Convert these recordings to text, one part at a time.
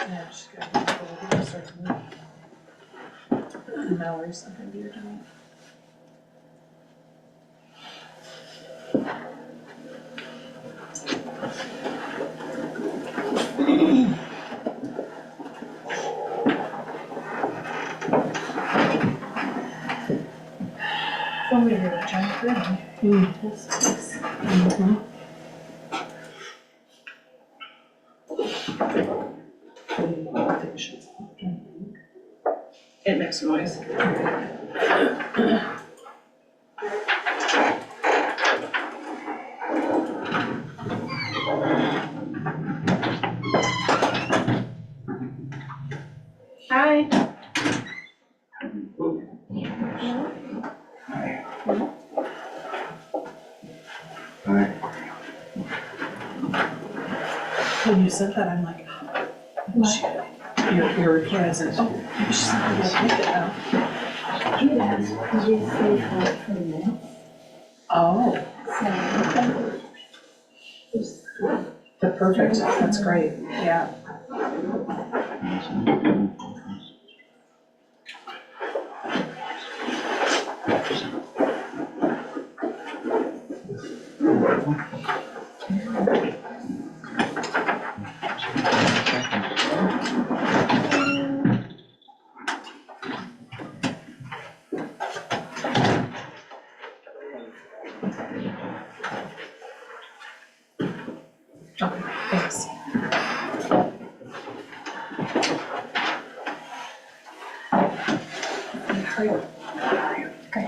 Yeah, she's got to start to move. Mallory's something to your tonight. Oh, we heard a giant thing. That's nice. It makes noise. Hi. Hi. When you said that, I'm like, oh, you're present. Oh, she's not gonna take it now. Did you say for 20 minutes? Oh, So, perfect. That's great. Yeah. Okay, thanks. How are you? Great.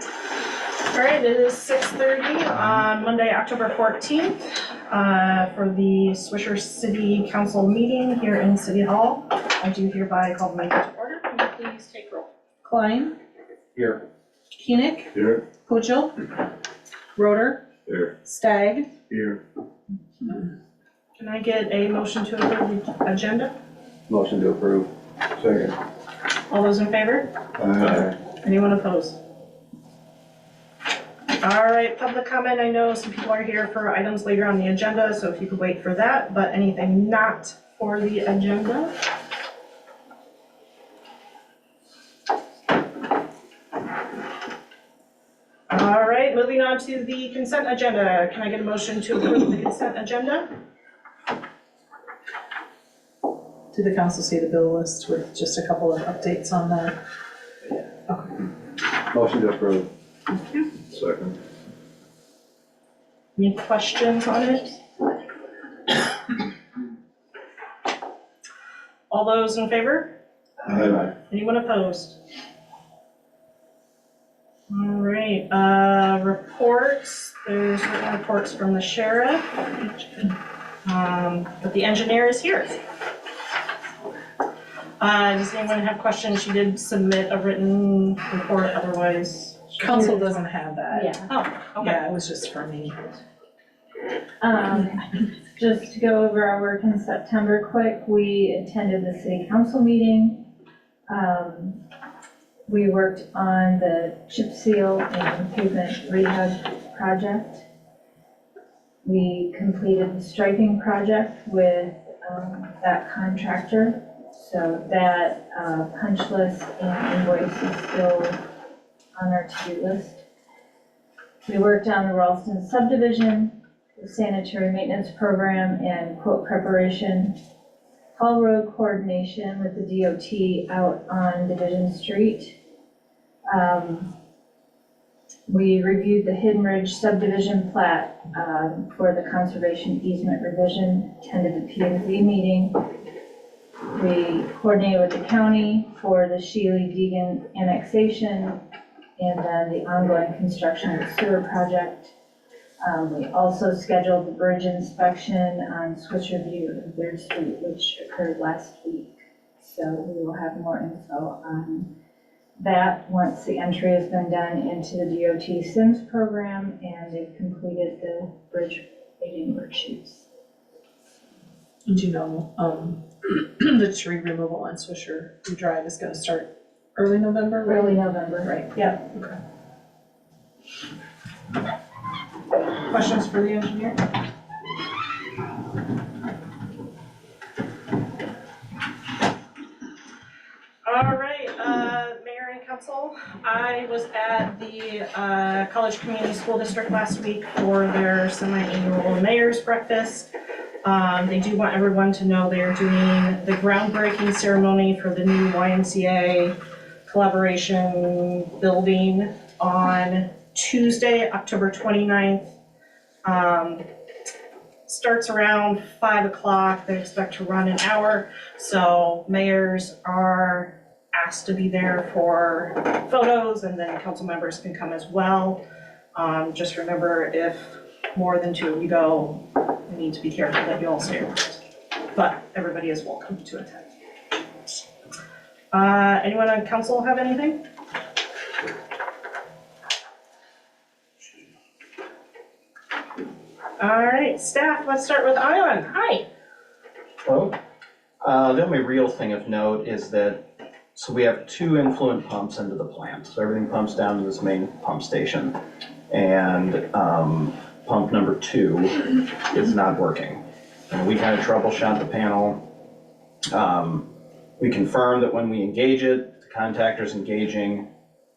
All right, it is 6:30 on Monday, October 14th, for the Swisher City Council meeting here in City Hall. I do hereby call the meeting to order. Can you please take roll? Klein? Here. Koenig? Here. Pujol? Roder? Here. Stagg? Here. Can I get a motion to approve the agenda? Motion to approve. Second. All those in favor? Aye. Anyone opposed? All right, public comment. I know some people are here for items later on the agenda, so if you could wait for that, but anything not for the agenda? All right, moving on to the consent agenda. Can I get a motion to approve the consent agenda? Did the council see the bill list with just a couple of updates on that? Okay. Motion to approve. Thank you. Second. Any questions on it? All those in favor? Aye. Anyone opposed? All right, reports, there's written reports from the sheriff. But the engineer is here. Does anyone have questions? She did submit a written report, otherwise. Council doesn't have that. Yeah. Oh, okay. Yeah, it was just for me. Just to go over our work in September quick, we attended the city council meeting. We worked on the chip seal and pavement rehab project. We completed the striping project with that contractor. So that punch list and invoice is still on our to-do list. We worked on the Ralston subdivision, the sanitary maintenance program and quote preparation, Hall Road coordination with the DOT out on Division Street. We reviewed the Hidden Ridge subdivision plat for the conservation easement revision, attended the P&Z meeting. We coordinated with the county for the Shealy-Deegan annexation and then the ongoing construction of the sewer project. We also scheduled the bridge inspection on Swisher View and 3rd Street, which occurred last week. So we will have more info on that once the entry has been done into the DOT SIMS program and they've completed the bridge paving worksheets. Did you know, the tree removal on Swisher Drive is gonna start early November? right? Early November, right? Yeah. Okay. Questions for the engineer? All right, Mayor and Council, I was at the College Community School District last week for their semi-annual mayor's breakfast. They do want everyone to know they're doing the groundbreaking ceremony for the new YMCA collaboration building on Tuesday, October 29th. Starts around 5 o'clock. They expect to run an hour. So mayors are asked to be there for photos and then council members can come as well. Just remember, if more than 2 of you go, you need to be careful that you all stay around. But everybody is welcome to attend. Anyone on council have anything? All right, staff, let's start with Island. Hi. Hello. The only real thing of note is that, so we have 2 influent pumps into the plant. So everything pumps down to this main pump station. And pump number 2 is not working. And we kind of troubleshot the panel. We confirmed that when we engage it, the contactor's engaging,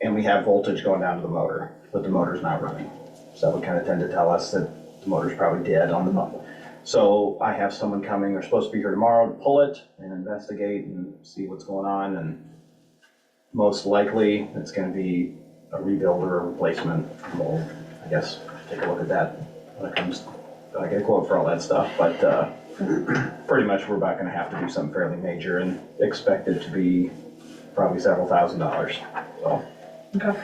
and we have voltage going down to the motor, but the motor's not running. So that would kind of tend to tell us that the motor's probably dead on the pump. So I have someone coming, they're supposed to be here tomorrow to pull it and investigate and see what's going on. And most likely it's going to be a rebuild or a replacement. We'll, I guess, take a look at that when it comes. I get a quote for all that stuff, but pretty much we're about going to have to do something fairly major and expect it to be probably several $1,000s. So. Okay.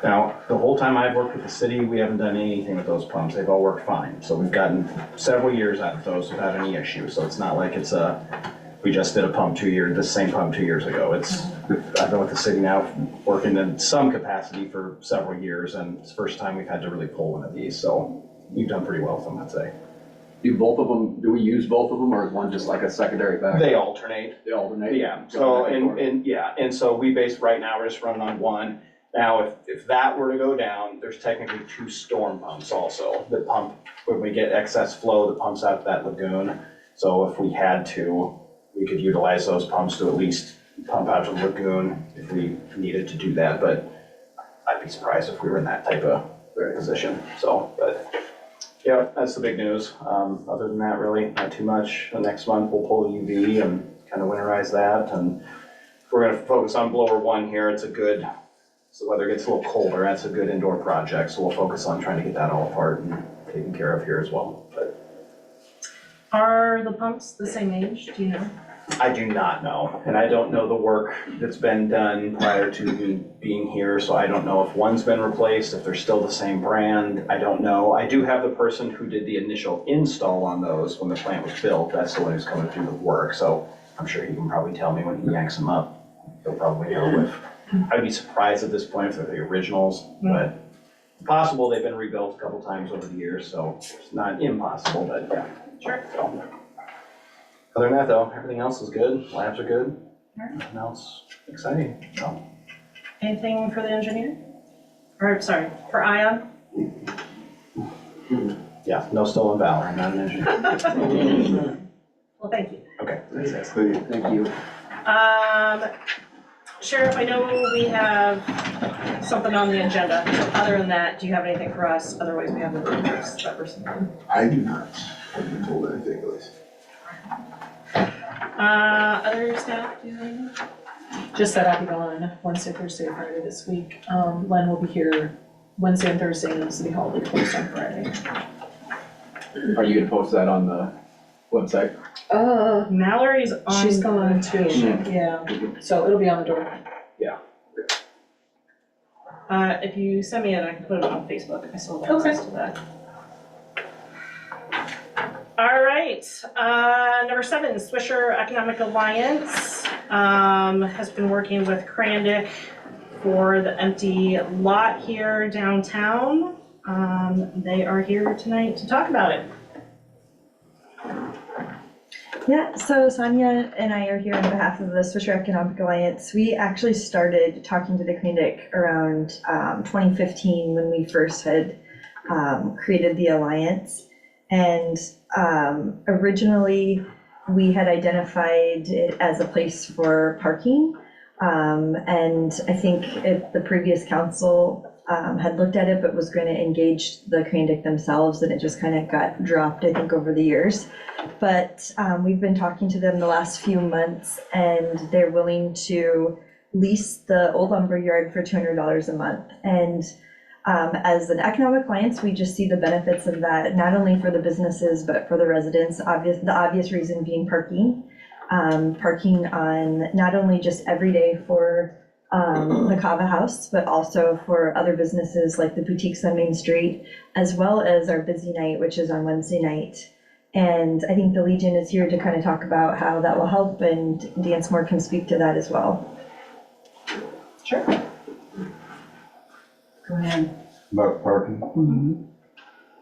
Now, the whole time I've worked with the city, we haven't done anything with those pumps. They've all worked fine. So we've gotten several years out of those without any issue. So it's not like it's we just did a pump 2 years, the same pump 2 years ago. I've been with the city now working in some capacity for several years, and it's the first time we've had to really pull one of these. So we've done pretty well with them, I'd say. Do we use both of them, or is one just like a secondary backup? They alternate. They alternate? Yeah, so, and so we right now, we're just running on one. Now, if that were to go down, there's technically 2 storm pumps also that pump, when we get excess flow that pumps out of that lagoon. So if we had to, we could utilize those pumps to at least pump out to the lagoon if we needed to do that. But I'd be surprised if we were in that type of position. So, but yeah, that's the big news. Other than that, really not too much. Next month we'll pull the UV and kind of winterize that. And we're going to focus on blower 1 here. It's a good. So the weather gets a little colder, that's a good indoor project, so we'll focus on trying to get that all apart and taken care of here as well. But Are the pumps the same age, do you know? I do not know, and I don't know the work that's been done prior to me being here, so I don't know if one's been replaced, if they're still the same brand, I don't know. I do have the person who did the initial install on those when the plant was built, that's the one who's coming through the work, so I'm sure he can probably tell me when he yanks them up. He'll probably know if, I'd be surprised at this point if they're the originals, but it's possible they've been rebuilt a couple times over the years, so it's not impossible, but yeah. Sure. So, other than that though, everything else is good, labs are good, nothing else exciting, so. Anything for the engineer? Or, sorry, for Ion? Yeah, no stolen valor, I'm not an engineer. Well, thank you. Okay, that's it. Thank you. Sheriff, I know we have something on the agenda. Other than that, do you have anything for us? Otherwise, we have the reports that we're submitting. I do not. I haven't been told anything, at least. Other staff, do you have anything? Just that I'll be gone Wednesday, Thursday, Friday this week. Len will be here Wednesday and Thursday, and the city hall will be closed on Friday. Are you gonna post that on the website? Mallory's on. She's gone too, vacation. yeah, so it'll be on the door. If you send me it, I can put it on Facebook. I still have access to that. All right, number 7, Swisher Economic Alliance has been working with Crandic for the empty lot here downtown. They are here tonight to talk about it. Yeah, so Sonia and I are here on behalf of the Swisher Economic Alliance. We actually started talking to the Crandic around 2015 when we first had created the alliance. And originally we had identified it as a place for parking. And I think if the previous council had looked at it but was going to engage the Crandic themselves, and it just kind of got dropped, I think, over the years. But we've been talking to them the last few months, and they're willing to lease the old lumber yard for $200 a month. And as an economic alliance, we just see the benefits of that, not only for the businesses, but for the residents. The obvious reason being parking. Parking on not only just every day for the Kava House, but also for other businesses like the boutiques on Main Street, as well as our busy night, which is on Wednesday night. And I think the Legion is here to kind of talk about how that will help, and Dansmore can speak to that as well. Sure. Go ahead. About parking?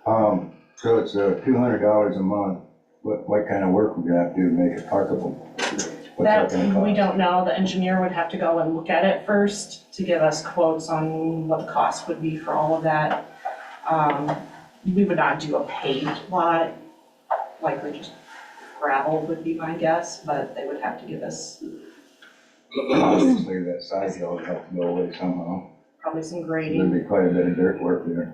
So it's $200 a month. What kind of work we're gonna have to do to make it parkable? What's That, gonna cost? we don't know. The engineer would have to go and look at it first to give us quotes on what the cost would be for all of that. We would not do a paved lot, likely just gravel would be my guess, but they would have to give us Obviously, that side hill would have to go away somehow. probably some There'd grading. be quite a bit of dirt work there.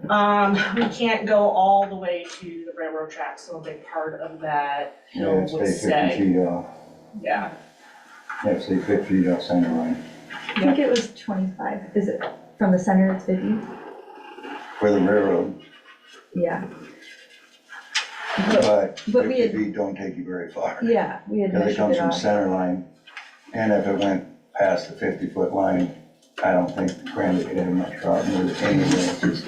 We can't go all the way to the railroad tracks, so a big part of that Yeah, hill it'd would stay 50 stay. feet off. Yeah, Yeah, stay 50 feet off center line. I think it was 25. Is it from the center, it's 50? For the railroad, Yeah. but but we 50 had- feet don't take you very far. Yeah, we had Because it measured comes it from off. center line, and if it went past the 50-foot line, I don't think Cranley could have much problem with it anyway. It's just-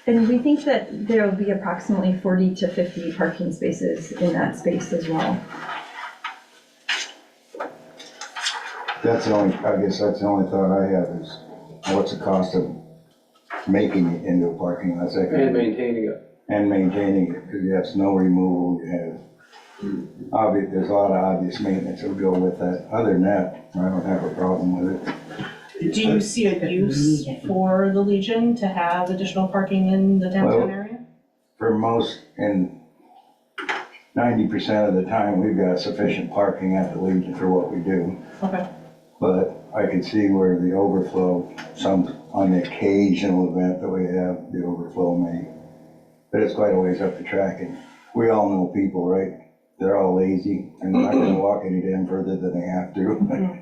And we think that there will be approximately 40 to 50 parking spaces in that space as well. That's the only, I guess that's the only thought I have is, what's the cost of making it into a parking lot? And maintaining it. And maintaining it, because you have snow removal, you have, there's a lot of obvious maintenance that will go with that. Other than that, I don't have a problem with it. do you see a use for the Legion to have additional parking in the downtown Well- area? For most, and 90% of the time, we've got sufficient parking at the Legion for what we do. Okay. But I could see where the overflow, on the occasional event that we have, the overflow may, but it's quite a ways up the track, and we all know people, right? They're all lazy, and they're not gonna walk any damn further than they have to.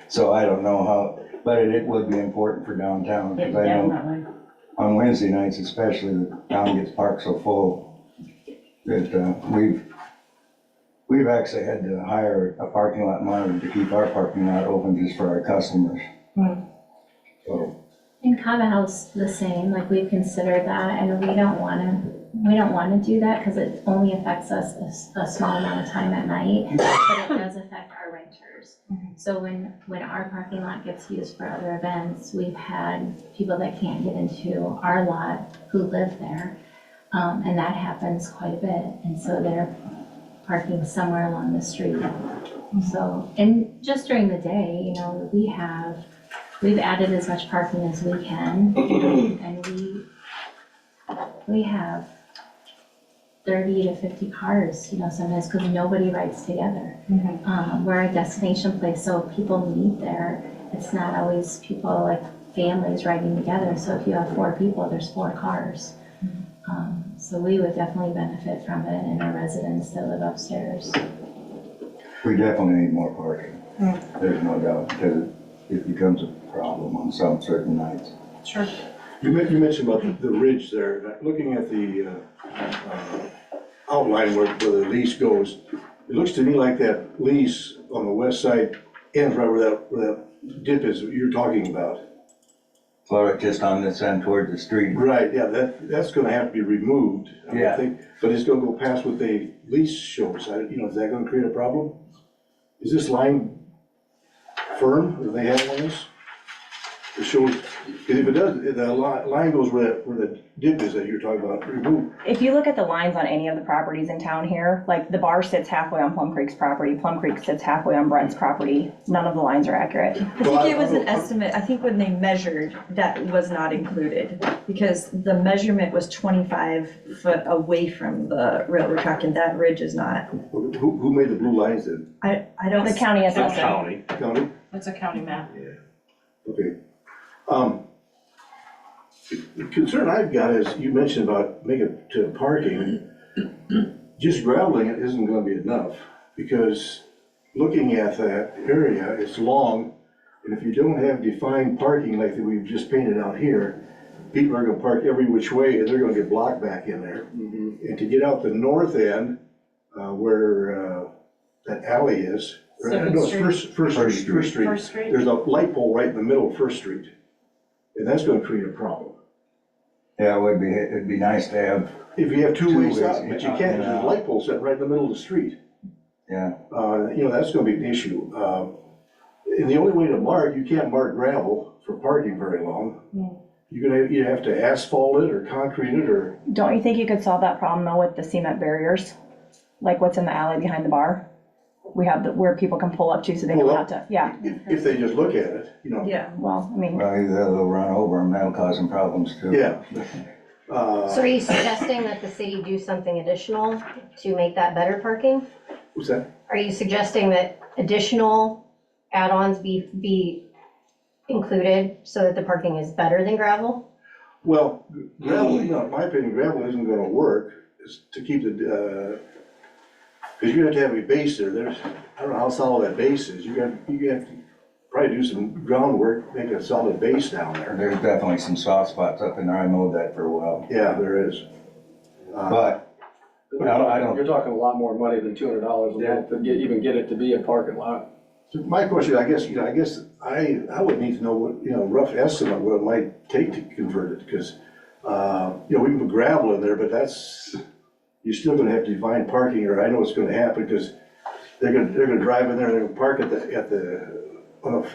So I don't know how, but it would be important for downtown, because I know on Wednesday nights especially, the town gets parked so full that We've actually had to hire a parking lot monitor to keep our parking lot open just for our customers. So, In Kava House, the same, like we've considered that, and we don't wanna do that, because it only affects us a small amount of time at night, but it does affect our renters. So when our parking lot gets used for other events, we've had people that can't get into our lot who live there, and that happens quite a bit, and so they're parking somewhere along the street. So, and just during the day, you know, we've added as much parking as we can, and we have 30 to 50 cars, you know, sometimes, because nobody rides together. We're a destination place, so people meet there. It's not always people, like families riding together, so if you have 4 people, there's 4 cars. So we would definitely benefit from it, and our residents that live upstairs. we definitely need more parking. There's no doubt, because it becomes a problem on some certain nights. Sure. You mentioned about the ridge there, looking at the outline where the lease goes, it looks to me like that lease on the west side ends right where that dip is that you're talking about. Well, just on this end toward the street. Right, yeah, that's gonna have to be removed, I Yeah. think, but it's gonna go past what the lease shows, you know, is that gonna create a problem? Is this line firm, do they have on this? It shows, because if it does, if the line goes where the dip is that you're talking about, removed. If you look at the lines on any of the properties in town here, like the bar sits halfway on Plum Creek's property, Plum Creek sits halfway on Brent's property, none of the lines are accurate. I think it was an estimate, I think when they measured, that was not included, because the measurement was 25 foot away from the railroad track, and that ridge is not. Who made the blue lines then? I don't. The county assessor. County. County? It's a county map. Okay. The concern I've got is, you mentioned about making it to parking, just graveling it isn't gonna be enough, because looking at that area, it's long, and if you don't have defined parking like that we've just painted out here, people are gonna park every which way, and they're gonna get blocked back in there. And to get out the north end, where that alley is, or, Second no, it's Street. First Street. First Street. There's a light pole right in the middle of First Street, and that's gonna create a problem. Yeah, it'd be nice to have, If you have two ways Two ways, out, but you can't, there's a light pole set right in the middle of the street. yeah, You know, that's gonna be an issue. And the only way to mark, you can't mark gravel for parking very long. You have to asphalt it or concrete it, or, Don't you think you could solve that problem though with the cement barriers? Like what's in the alley behind the bar? We have where people can pull up to so they Pull don't up? have to, yeah, if they just look at it, you know. Yeah. well, I mean, well, either they'll run over them, that'll cause them problems too. Yeah. So are you suggesting that the city do something additional to make that better parking? What's that? Are you suggesting that additional add-ons be included so that the parking is better than gravel? Well, gravel, you know, in my opinion, gravel isn't gonna work, is to keep the, because you have to have a base there, I don't know how solid that base is, you have to probably do some groundwork, make a solid base down there. There's definitely some soft spots up in there, I mowed that for a while, Yeah, there is. but I don't- You're talking a lot more money than $200 a month to even get it to be a parking lot. So my question, I guess I would need to know what, you know, rough estimate what it might take to convert it, because, you know, we can put gravel in there, but you're still gonna have to define parking, or I know what's gonna happen, because they're gonna drive in there, they're gonna park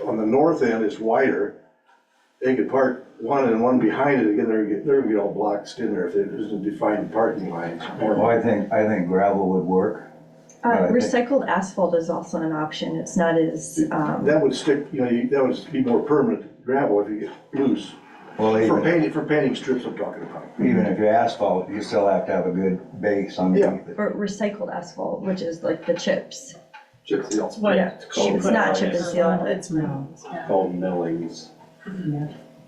on the north end, it's wider. They could park one and one behind it, again, they're gonna get all blocked in there if there isn't defined parking lines. well, I think gravel would work. I think- Recycled asphalt is also an option, it's not as, That would stick, you know, that would be more permanent gravel if you get loose. Well, For even painting strips I'm talking about. if you asphalt, you still have to have a good base underneath it. or recycled asphalt, which is like the chips. Chip seal. It's what Yeah, it's not chip and seal, but It's mounds, yeah. Called millings.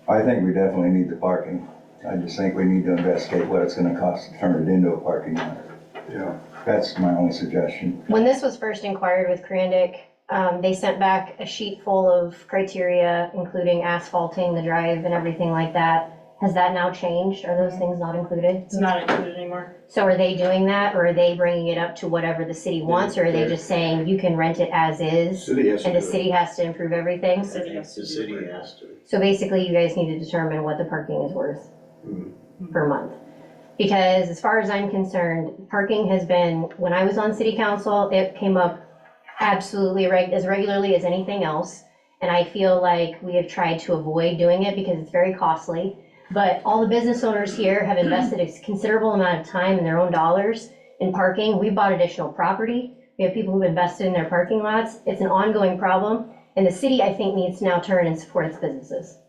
I think we definitely need the parking. I just think we need to investigate what it's gonna cost to turn it into a parking lot. Yeah. That's my only suggestion. When this was first inquired with Krandic, they sent back a sheet full of criteria, including asphalting the drive and everything like that. Has that now changed? Are those things not included? It's not included anymore. So are they doing that, or are they bringing it up to whatever the city wants, or are they just saying you can rent it as is? City has to And the do it. city has to improve everything? City has to The do city it. has to. So basically, you guys need to determine what the parking is worth Mhm. per month. Because as far as I'm concerned, parking has been, when I was on city council, it came up absolutely as regularly as anything else. And I feel like we have tried to avoid doing it because it's very costly. But all the business owners here have invested a considerable amount of time and their own dollars in parking. We bought additional property. We have people who've invested in their parking lots. It's an ongoing problem. And the city, I think, needs to now turn and support its businesses.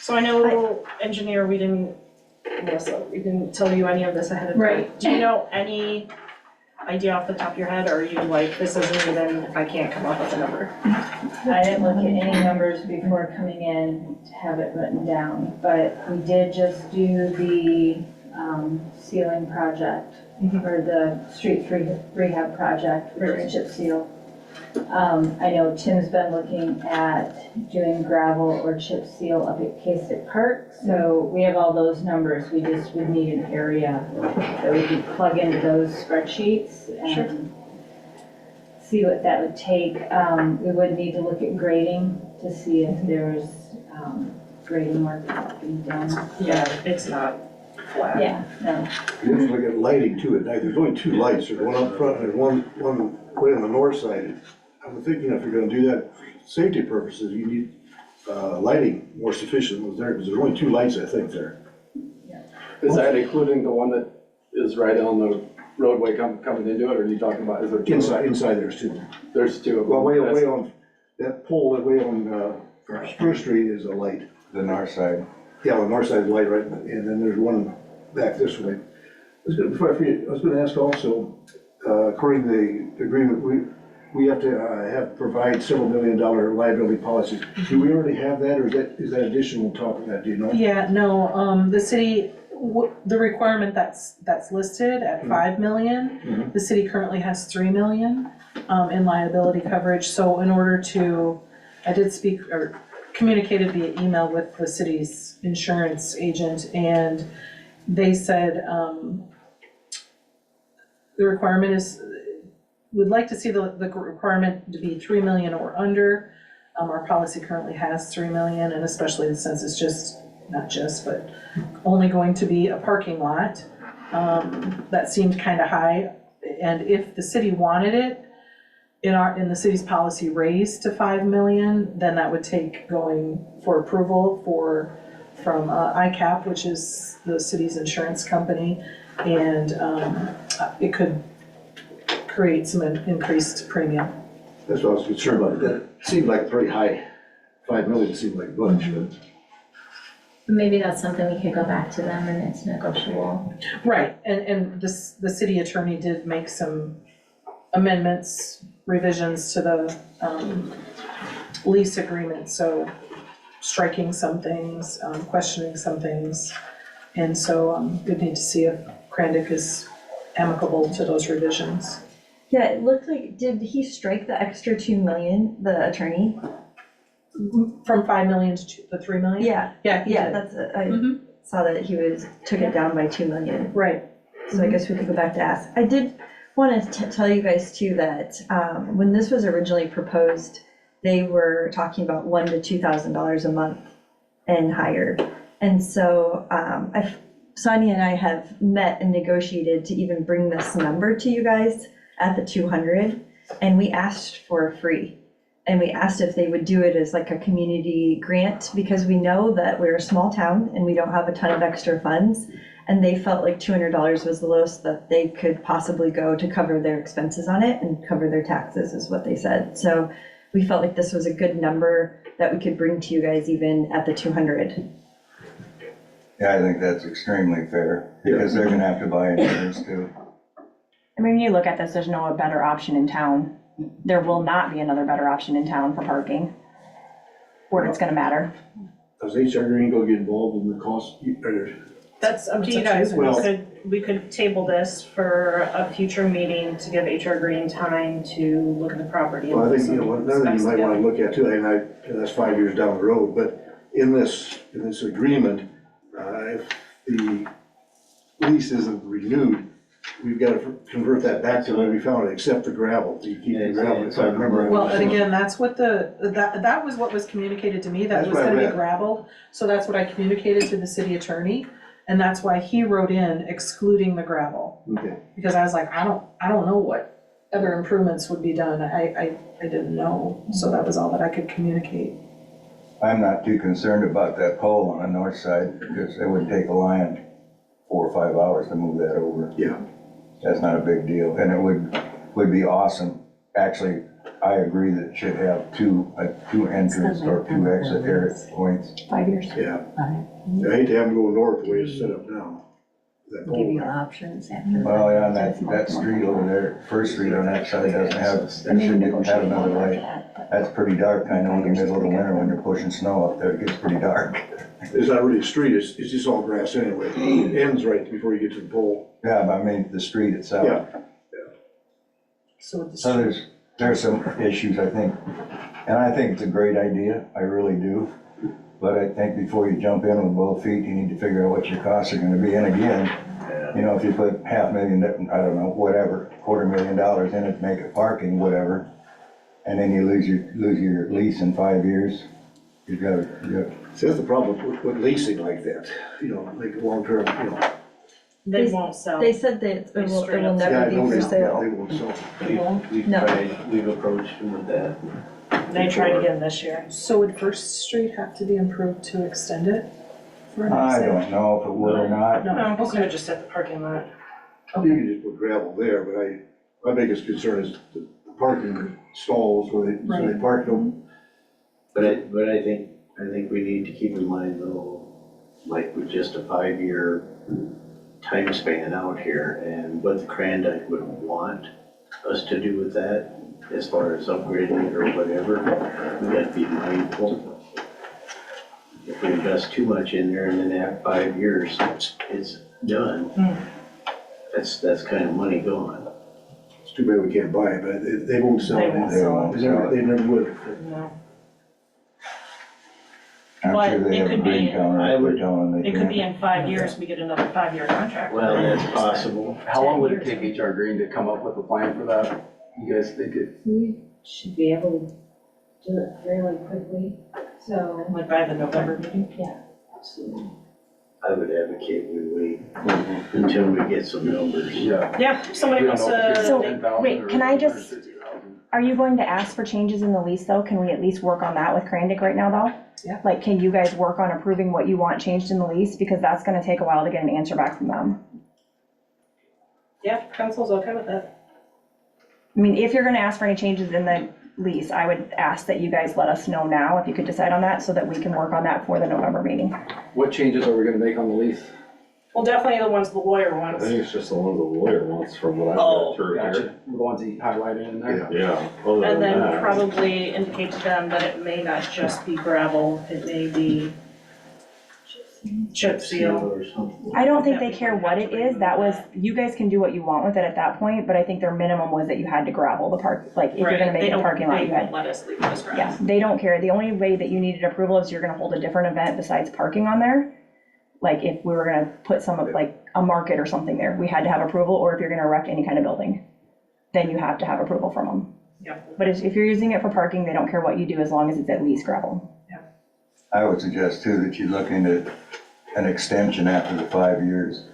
So I know, engineer, Melissa, we didn't tell you any of this ahead of time. Right. Do you know any idea off the top of your head, or are you like, this isn't even, I can't come up with a number? I didn't look at any numbers before coming in to have it written down, but we did just do the sealing project, or the street rehab project, for the chip seal. I know Tim's been looking at doing gravel or chip seal up at K-Stick Park, so we have all those numbers. We just would need an area that we could plug into those spreadsheets and see what that would take. We would need to look at grading to see if there's grading work that can be done. Yeah, it's not flat. Yeah, no. You have to look at lighting too at night. There's only two lights. There's one up front and one way on the north side. I'm thinking if you're gonna do that, for safety purposes, you need lighting more sufficient was there, because there's only two lights, I think, there. Is that including the one that is right on the roadway coming into it, or are you talking about, is there two? Inside there's two. There's two of them. Well, way That's- on, that pole, that way on Spruce Street is a light. The north side. Yeah, the north side is light, right, and then there's one back this way. Before I forget, I was gonna ask also, according to the agreement, we have to provide several $1 million liability policies. Do we already have that, or is that additional on top of that, do you know? Yeah, no, the city, the requirement that's listed at 5 million, the city currently has 3 million in liability coverage. So in order to, I did speak or communicated via email with the city's insurance agent, and they said the requirement is, we'd like to see the requirement to be 3 million or under. Our policy currently has 3 million, and especially since it's just, not just, but only going to be a parking lot. That seemed kind of high, and if the city wanted it, in the city's policy raised to 5 million, then that would take going for approval from ICAP, which is the city's insurance company, and it could create some increased premium. That's what I was concerned about. That seemed like pretty high. 5 million seemed like a bunch, but. Maybe that's something we could go back to them and it's negotiable. Right, and the city attorney did make some amendments, revisions to the lease agreement, so striking some things, questioning some things. And so we'd need to see if Krandick is amicable to those revisions. Yeah, it looked like, did he strike the extra 2 million, the attorney? From 5 million to the 3 million? Yeah, Yeah, he yeah, did. that's, I saw that he took it down by 2 million. Right. So I guess we could go back to ask. I did want to tell you guys too that when this was originally proposed, they were talking about $1,000 to $2,000 a month and higher. And so Sonia and I have met and negotiated to even bring this number to you guys at the 200, and we asked for free. And we asked if they would do it as like a community grant, because we know that we're a small town and we don't have a ton of extra funds. And they felt like $200 was the lowest that they could possibly go to cover their expenses on it and cover their taxes, is what they said. So we felt like this was a good number that we could bring to you guys even at the 200. Yeah, I think that's extremely fair, because they're gonna have to buy insurance too. I mean, when you look at this, there's no better option in town. There will not be another better option in town for parking, where it's gonna matter. Does HR Green go get involved in the cost? That's up to you It's up to guys. you. Well- We could table this for a future meeting to give HR Green time to look at the property. and Well, I think, some another thing you specs might want together. to look at too, and that's 5 years down the road, but in this agreement, if the lease isn't renewed, we've got to convert that back to when we found it, except the gravel, you keep the gravel, if I remember. Well, and again, that's what that was what was communicated to me, that That's was what I gonna be read. gravel. So that's what I communicated to the city attorney, and that's why he wrote in excluding the gravel. Okay, Because I was like, I don't know what other improvements would be done, I didn't know, so that was all that I could communicate. I'm not too concerned about that pole on the north side, because it would take a lion 4 or 5 hours to move that over. yeah. That's not a big deal, and it would be awesome. Actually, I agree that it should have two entrance or 2 exit area points. 5 years. Yeah. I hate to have them go north the way it's set up now. That pole there. options after. Well, yeah, and that street over there, First Street on that side doesn't have, it shouldn't have another light. That's pretty dark, I know, in the middle of the winter when you're pushing snow up there, it gets pretty dark. It's not really a street, it's just all grass anyway. It ends right before you get to the pole. Yeah, but I mean, the street itself. Yeah. So with the So there's some issues, I think, and I think it's a great idea, I really do. But I think before you jump in with both feet, you need to figure out what your costs are gonna be. And again, you know, if you put $500,000, I don't know, whatever, $250,000 in it, make it parking, whatever, and then you lose your lease in 5 years, you gotta, See, that's the problem with leasing like that, you know, like long-term, you know. They won't sell. They said that it will Yeah, I never know be they- for sale. They won't sell. No. We've approached them with that. They tried again this year. So would First Street have to be improved to extend it for an I exit? don't know if it would or not. No, we'll have just at the parking lot. You can just put gravel there, but my biggest concern is the parking stalls where they park them. But I think we need to keep in mind though, like with just a 5-year time span out here and what the Crandike would want us to do with that as far as upgrading it or whatever, we gotta be mindful. If we invest too much in there and then after 5 years, it's done, that's kind of money gone. It's too bad we can't buy it, but they won't sell They it. won't They won't sell They it. never would. No. I'm But sure they it have a could green be- counter, I if would- they tell them they It could be can't. in 5 years, we get another 5-year contract. Well, that's possible. How long would it take HR Green to come up with a plan for that? You guys think it, We should be able to do it fairly quickly, so, Like by the November meeting? absolutely. I would advocate we wait until we get some numbers. yeah. Yeah, if somebody We don't wants know if it's to, So, 10,000 wait, or can I just- 150,000. Are you going to ask for changes in the lease though? Can we at least work on that with Crandike right now though? Yeah. Like, can you guys work on approving what you want changed in the lease? Because that's gonna take a while to get an answer back from them. yeah, council's okay with that. I mean, if you're gonna ask for any changes in the lease, I would ask that you guys let us know now if you could decide on that so that we can work on that for the November meeting. What changes are we gonna make on the lease? Well, definitely the ones the lawyer I wants. think it's just the ones the lawyer wants from what I've Oh, got through Gotcha, here. the ones he highlighted in there? Yeah. Other And than then that, probably indicate to them that it may not just be gravel, it may be chip seal. Or something. I don't think they care what it is. That was, you guys can do what you want with it at that point, but I think their minimum was that you had to gravel the park, like if you're gonna Right, make they it a don't, parking lot, they you had. won't let us leave it as Yeah, grass. they don't care. The only way that you needed approval is you're gonna hold a different event besides parking on there. Like if we were gonna put some, like a market or something there, we had to have approval, or if you're gonna erect any kind of building, then you have to have approval from them. Yep. But if you're using it for parking, they don't care what you do as long as it's at least gravel. I would suggest too that you look into an extension after the 5 years.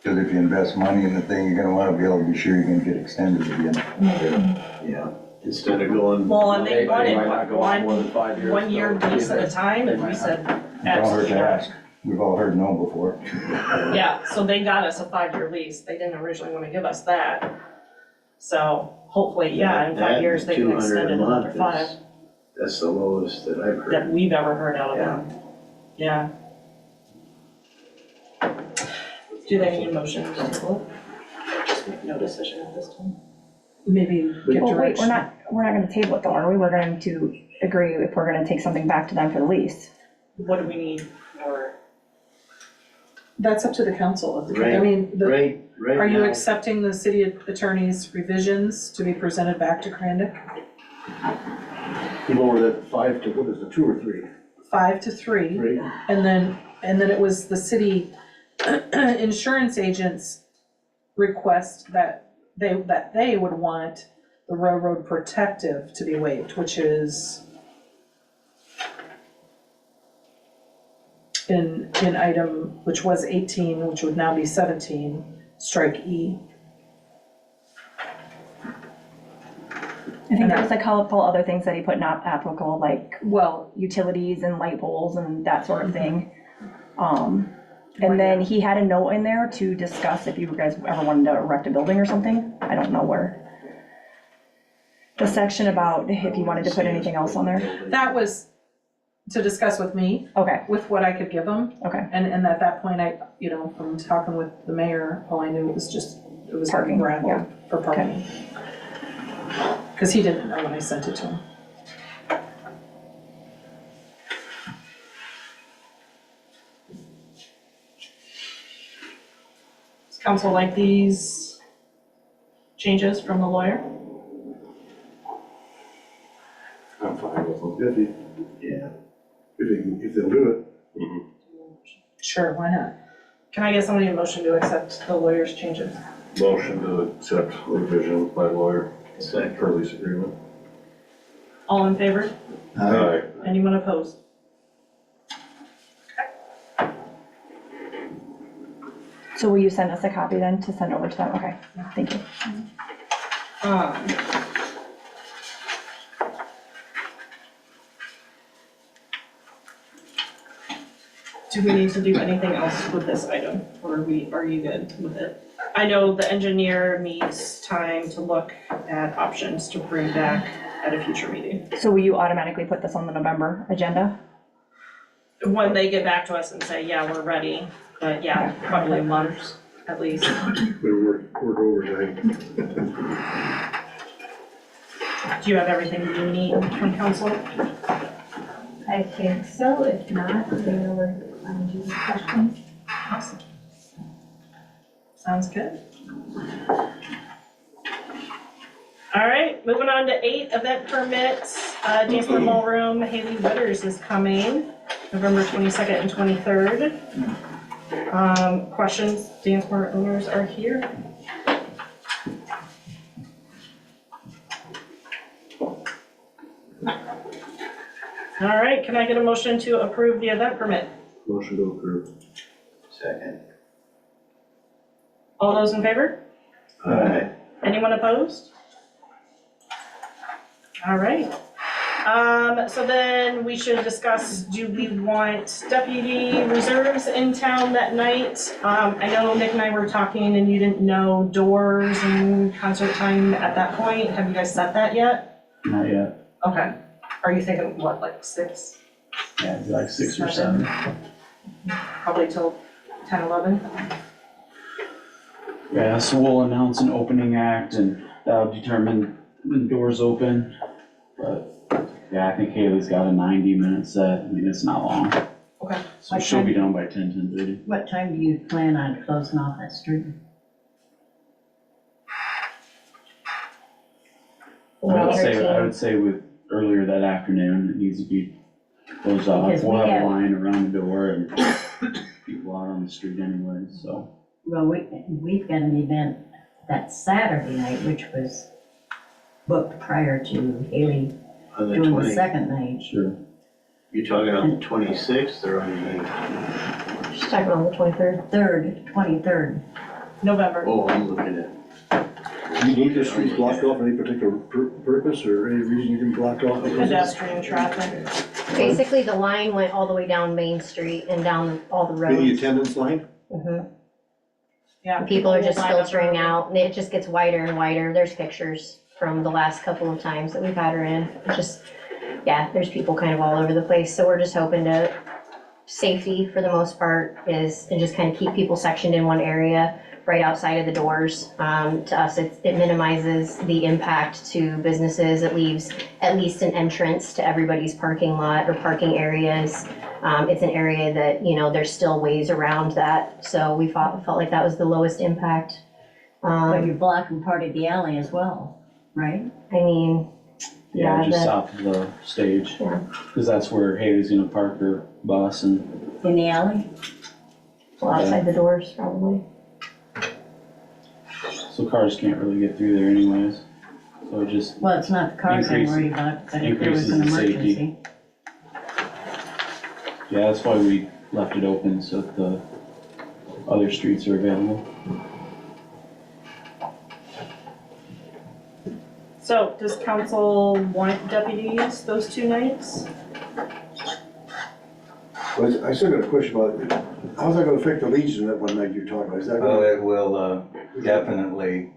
Because if you invest money in the thing, you're gonna wanna be able to be sure you're gonna get extended again. Yeah, instead of going. Well, and they might wanted not go on more than 5 years. 1 year so lease at a time, they and we might said Don't hurt absolutely to not. ask. We've all heard no before. Yeah, so they got us a 5-year lease, they didn't originally wanna give us that. So hopefully, yeah, in 5 years, they can extend it another 5 That's the lowest that I've heard. that we've ever heard out of them. Yeah. Do they need a motion to table it? Just make no decision at this time. Maybe get Well, wait, direction. we're not gonna table it though, are we? We're going to agree if we're gonna take something back to them for the lease. What do we need for? That's up to the council. I Right. mean, Right are you now, accepting the city attorney's revisions to be presented back to Crandike? You lower that 5 to, what is it, 2 or 3? 5 to 3. Three. And then it was the city insurance agent's request that they would want the railroad protective to be waived, which is in item, which was 18, which would now be 17, strike E. I think there was a couple other things that he put not applicable, like, Well, utilities and light poles and that sort of thing. And then he had a note in there to discuss if you guys ever wanted to erect a building or something. I don't know where. The section about if you wanted to put anything else on there. that was to discuss with me, Okay, with what I could give them. okay. And at that point, I, from talking with the mayor, all I knew was it was Parking, gravel yeah. for parking. Because he didn't know when I sent it to him. Does council like these changes from the lawyer? I'm fine with them. If they'll do it. Sure, why not? Can I get somebody a motion to accept the lawyer's changes? Motion to accept revision by lawyer Second. per lease agreement. All in favor? Aye. Anyone opposed? So will you send us a copy then to send over to them? Okay, thank you. Do we need to do anything else with this item, or are you good with it? I know the engineer needs time to look at options to bring back at a future meeting. So will you automatically put this on the November agenda? When they get back to us and say, yeah, we're ready, but yeah, probably a month at least. Better work overtime. Do you have everything you need from council? I think so, if not, they will find you questions. Awesome. Sounds good. All right, moving on to 8, event permits. Danceman Ballroom, Haley Witters is coming, November 22nd and 23rd. Questions, dance bar owners are here. All right, can I get a motion to approve the event permit? Motion to approve. Second. All those in favor? Aye. Anyone opposed? All right. So then we should discuss, do we want deputy reserves in town that night? I know Nick and I were talking and you didn't know doors and concert time at that point. Have you guys set that yet? Not yet. Okay. Are you thinking, what, like 6? Yeah, it'd be like 6 or 7. Probably till 10, 11? Yeah, so we'll announce an opening act and that'll determine when the doors open. But yeah, I think Haley's got a 90-minute set. I mean, it's not long. Okay. So she'll be done by 10:30. What time do you plan on closing off that street? I would say with earlier that afternoon, it needs to be closed off. Because We'll we have a have- line around the door and people out on the street anyway, so. Well, we've got an event that Saturday night, which was booked prior to Haley On the doing the 20, second night. Sure. you talking on the 26th or on the, She's talking on the 23rd. 23rd. November. oh, I'm looking at, Do you need the streets blocked off for any particular purpose or any reason you can block off? Pedestrian traffic. Basically, the line went all the way down Main Street and down all the Any roads. attendance line? Mhm. Yeah. People are will just line up filtering early. out, and it just gets wider and wider. There's pictures from the last couple of times that we've had her in. It's just, yeah, there's people kind of all over the place, so we're just hoping to, safety for the most part is, and just kind of keep people sectioned in one area, right outside of the doors. To us, it minimizes the impact to businesses. It leaves at least an entrance to everybody's parking lot or parking areas. It's an area that, there's still ways around that, so we felt like that was the lowest impact. But you're blocking part of the alley as well, right? I mean, Yeah, Yeah, just the- south of the stage. Yeah. Cause that's where Haley's gonna park her bus and, In the alley? Well, outside the doors, probably. so cars can't really get through there anyways. So it just, Well, it's not the cars I'm Increase- worried about, but if there was an increases the safety. emergency. yeah, that's why we left it open so that the other streets are available. So does council want deputies those 2 nights? But I still got a question about, how's that gonna affect the Legion that one night you're talking about? Is that Well, gonna? it will definitely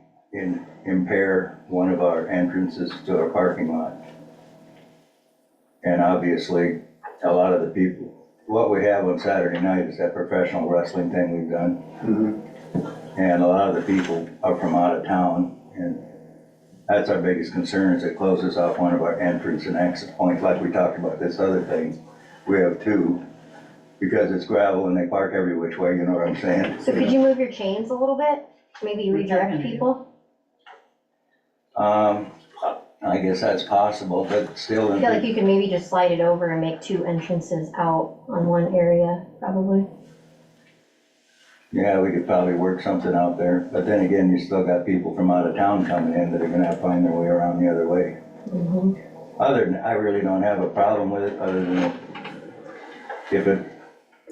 impair one of our entrances to our parking lot. And obviously, a lot of the people, what we have on Saturday night is that professional wrestling thing we've done. And a lot of the people are from out of town, and that's our biggest concern, is it closes off one of our entrance and exit points, like we talked about this other thing. We have 2, because it's gravel and they park every which way, you know what I'm saying? So could you move your chains a little bit? Maybe redirect people? I guess that's possible, but still. I feel like you could maybe just slide it over and make 2 entrances out on one area, probably. Yeah, we could probably work something out there, but then again, you still got people from out of town coming in that are gonna have to find their way around the other way. Other than, I really don't have a problem with it, other than if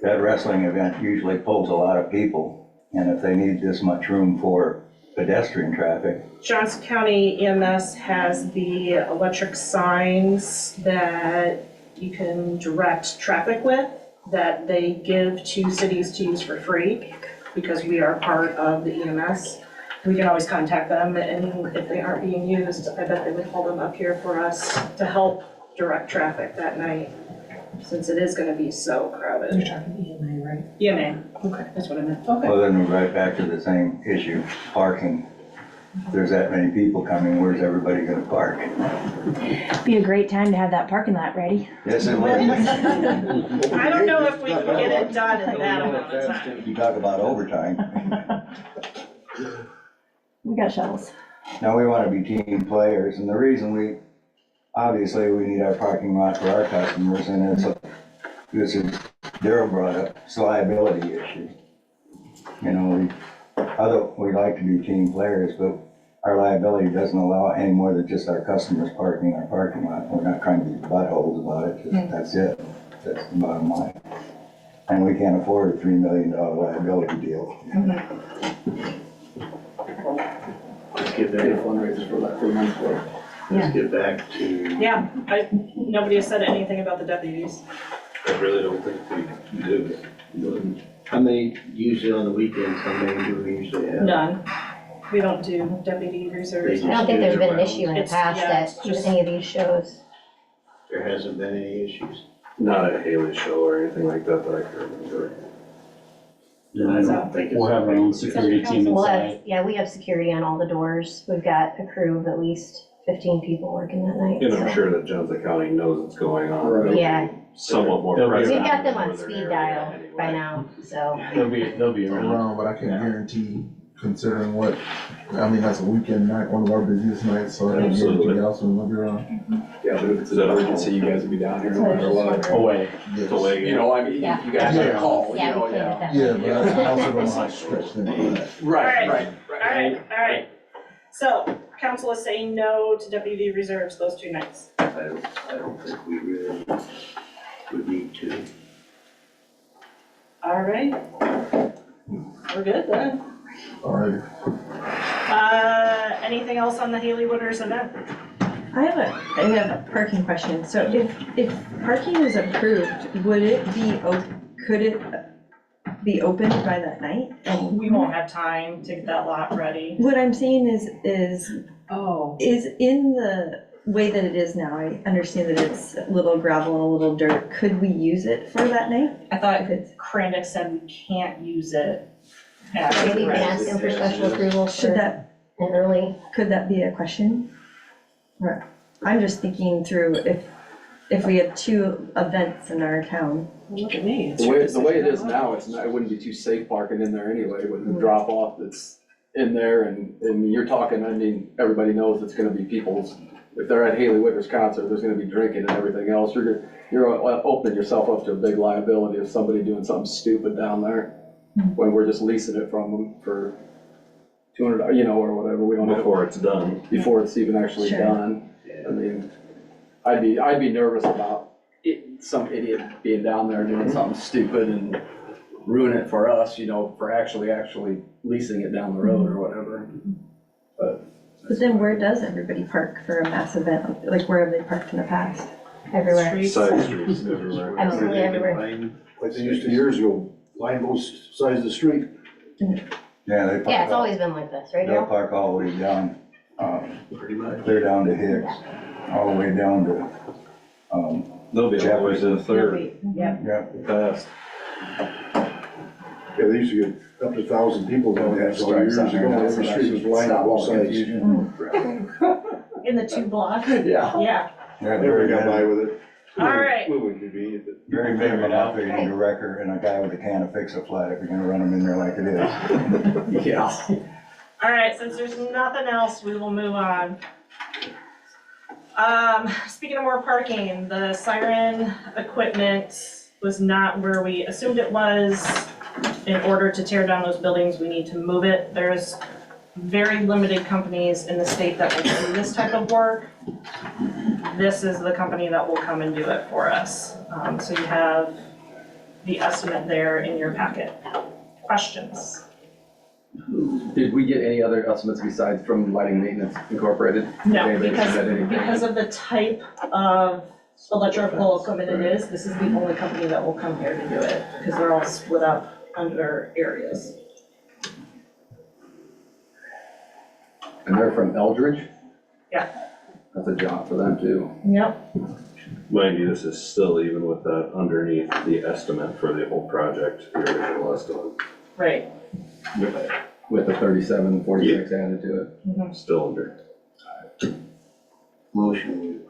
that wrestling event usually pulls a lot of people, and if they need this much room for pedestrian traffic. Johnson County EMS has the electric signs that you can direct traffic with, that they give to cities to use for free, because we are part of the EMS. We can always contact them, and if they aren't being used, I bet they would hold them up here for us to help direct traffic that night, since it is gonna be so crowded. You're talking EMA, right? EMA, okay, that's what I meant. Okay. Well, then we're right back to the same issue, parking. If there's that many people coming, where's everybody gonna park? Be a great time to have that parking lot ready. Yes, it would. I don't know if we can get it done in that amount of time. You talk about overtime. We got shuttles. Now, we wanna be team players, and the reason obviously, we need our parking lot for our customers, and this is, Daryl brought up, it's a liability issue. You know, we like to be team players, but our liability doesn't allow any more than just our customers parking our parking lot. We're not trying to be buttholes about it, just, that's it, that's the bottom line. And we can't afford a $3 million liability deal. Let's get back, Fundraisers for that, for men's club. let's get back to, Yeah, nobody has said anything about the deputies. I really don't think we do. how many usually on the weekends, how many do we usually have? None. We don't do deputy reserves. They I don't think there's been an issue in the It's- past yeah, it's that just- any of these shows. There hasn't been any issues. Not at Haley's show or anything like that that I can remember. Yeah, I don't think we'll have our own security team We'll inside. have, yeah, we have security on all the doors. We've got a crew of at least 15 people working that night. And I'm so. sure that Johnson County knows what's going on. Right. They'll be Yeah. Somewhat more They'll be present. We've got them on within their speed area dial anyway. by now, so. They'll be around. Around, but I can't guarantee, considering what, I mean, that's a weekend night, one of our busiest nights, so I can't guarantee Absolutely. else when we'll be around. Yeah, but if it's an emergency, you guys will be down here no matter what. Away. It's a leg. You know, I mean, you Yeah. guys have a call, you Yeah, know, we cleared it yeah. that Yeah, night. but I also don't know how stretched them on that. Right. Alright. So, council is saying no to deputy reserves those 2 nights. I don't think we really would need to. Alright. We're good then. Alrighty. Anything else on the Haley Wooders event? I have a parking question. So if parking is approved, could it be opened by that night? And We won't have time to get that lot ready. what I'm saying is Oh, in the way that it is now, I understand that it's a little gravel and a little dirt. Could we use it for that night? I thought If it's, Krandick said we can't use it as Maybe you can ask rest. them for special approval should for that, an early. could that be a question? Or, I'm just thinking through if we have 2 events in our town. look at me. It's The your way it decision. is now, it wouldn't be too safe parking in there anyway with the drop off that's in there and you're talking, I mean, everybody knows it's gonna be people's if they're at Haley Wicker's concert, there's gonna be drinking and everything else, you're opening yourself up to a big liability of somebody doing something stupid down there, when we're just leasing it from them for $200, you know, or whatever, we don't have. Before it's done. Before it's even actually Sure. done. I mean, I'd be nervous about some idiot being down there doing something stupid and ruin it for us, you know, for actually leasing it down the road or whatever. But then where does everybody park for a mass event? Like where have they parked in the past? Everywhere, Streets. Side streets everywhere. absolutely everywhere. Like they used to years ago, line both sides of the street. Yeah, they Yeah, park, it's always been like this, right, they'll Daryl? park all the way down, Pretty much. clear down to Hicks, all the way down to, They'll be all the way to the third, Yeah. yeah. fast. Yeah, they used to get up to 1,000 people down there, so years Stripes on ago, there, every so street that was should lined on stop both all sides. confusion. In the 2 block? Yeah. Yeah. Yeah, Never got by very, with it. All right. We wouldn't convenient, but. very minimum out there, you need a wrecker and a guy with a can of Fix-A-Flat if you're gonna run them in there like it is. Yeah. All right, since there's nothing else, we will move on. Speaking of more parking, the siren equipment was not where we assumed it was. In order to tear down those buildings, we need to move it. There's very limited companies in the state that will do this type of work. This is the company that will come and do it for us. So you have the estimate there in your packet. Questions? Did we get any other estimates besides from Lighting Maintenance Incorporated? No, Did anybody submit anything? because of the type of electrical equipment it is, this is the only company that will come here to do it, because they're all split up under areas. And they're from Eldridge? Yeah. That's a job for them too. Yep. Mind you, this is still even with that underneath the estimate for the whole project, the original estimate. Right. With the 3746 added to it. Still under. Motion.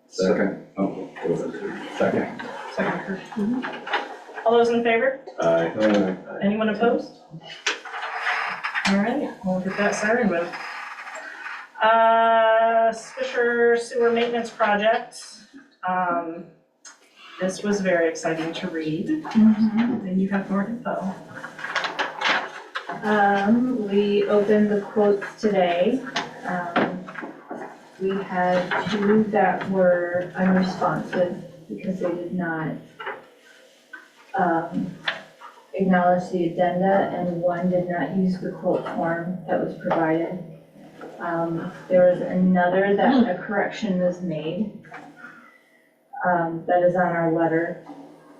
Second. Oh, second. Second. All those in favor? Aye. Anyone opposed? All right, we'll get that siren moved. Swisher sewer maintenance project. This was very exciting to read. And you have more info. We opened the quotes today. We had 2 that were unresponsive because they did not acknowledge the addenda, and 1 did not use the quote form that was provided. There was another that a correction was made, that is on our letter.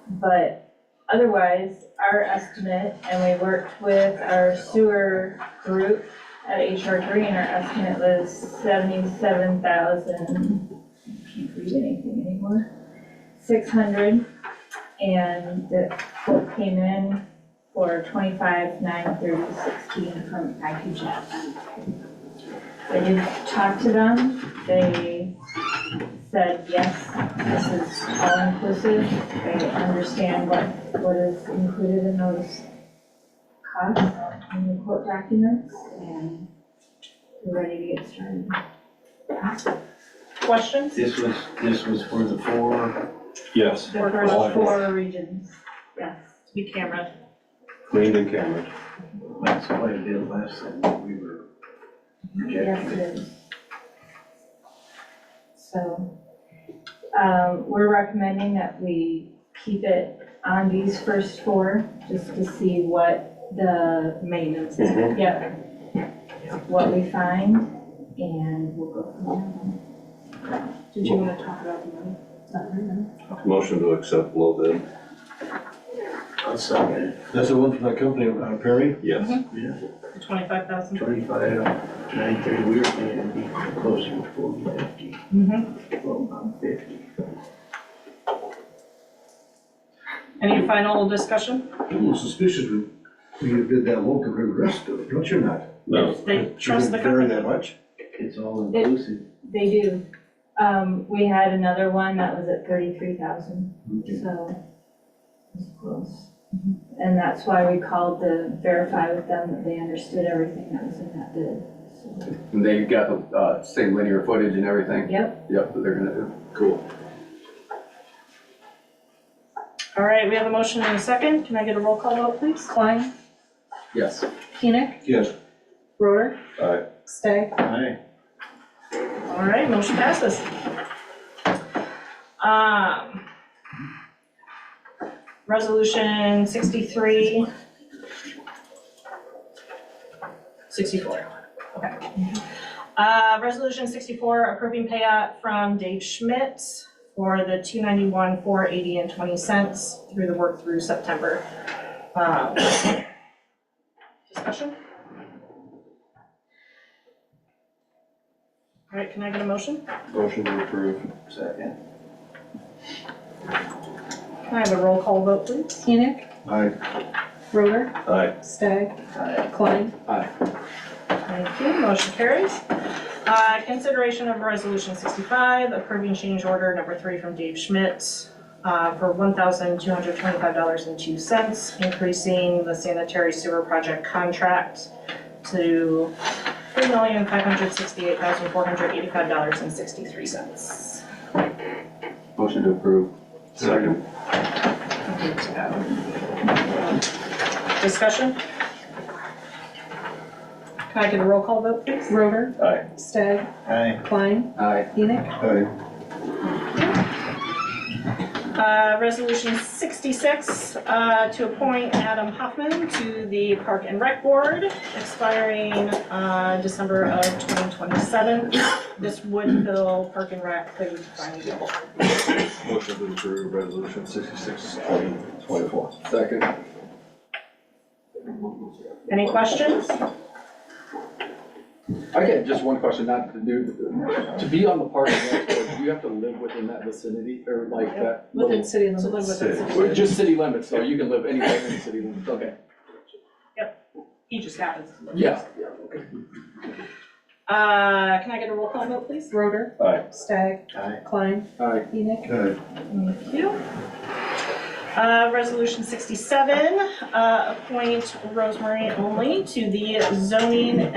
But otherwise, our estimate, and we worked with our sewer group at HR3, and our estimate was 77,000, I can't read anything anymore, 600, and the quote came in for 25,930.16 from IQChat. I did talk to them, they said, yes, this is all inclusive, they understand what is included in those costs in the quote documents, and we're ready to get started. Questions? This was for the 4. Yes. The first 4 regions, yes. To be camera. Cleaned and camera. That's quite a bit less than we were Yes, projecting. it is. So, we're recommending that we keep it on these first 4, just to see what the Maintenance. yeah, what we find, and we'll go from there. Did you want to talk about the money? Not right now. Motion to accept low bid. I'll second it. That's the one from that company, Perry? Yes. Yeah, 25,000. 25,930, we were thinking it'd be closer to 40, 50. Well, about 50. Any final discussion? A little suspicious we bid that low compared to the rest of it, don't you not? No. They trust the Should it vary company. that much? It's all inclusive. They do. We had another one that was at 33,000, so it's close. And that's why we called to verify with them that they understood everything that was in that bid, so. And they got the, same linear footage and everything? Yep. Yep, they're gonna do, cool. All right, we have a motion and a second. Can I get a roll call vote, please? Klein, Yes. Enoch, Yes. Roder, Aye. Stagg. Aye. All right, motion passes. Resolution 63. 64, okay. Resolution 64, approving payout from Dave Schmidt for the 291, 480 and 20 cents through the work through September. Discussion? All right, can I get a motion? Motion to approve. Second. Can I have a roll call vote, please? Enoch, Aye. Roder, Aye. Stagg, Aye. Klein. Aye. Thank you, motion carries. Consideration of resolution 65, approving change order number 3 from Dave Schmidt for $1,225.02, increasing the sanitary sewer project contract to $3,568,485.63. Motion to approve. Second. Discussion? Can I get a roll call vote, please? Roder, Aye. Stagg, Aye. Klein, Aye. Enoch. Aye. Resolution 66, to appoint Adam Hoffman to the Park and Rec Board, expiring December of 2027. This would fill Park and Rec, they would finally go. Motion to approve resolution 66, 2024. Second. Any questions? I get just one question, not to do, to be on the park and rec board, do you have to live within that vicinity, or like that? Within city To live limits. within city Or limits. just city limits, so you can live anywhere in the city limits, okay. He just happens to live. Yeah, yeah, okay. Can I get a roll call vote, please? Roder, Aye. Stagg, Aye. Klein, Aye. Enoch. Aye. Thank you. Resolution 67, appoint Rosemary Only to the Zoning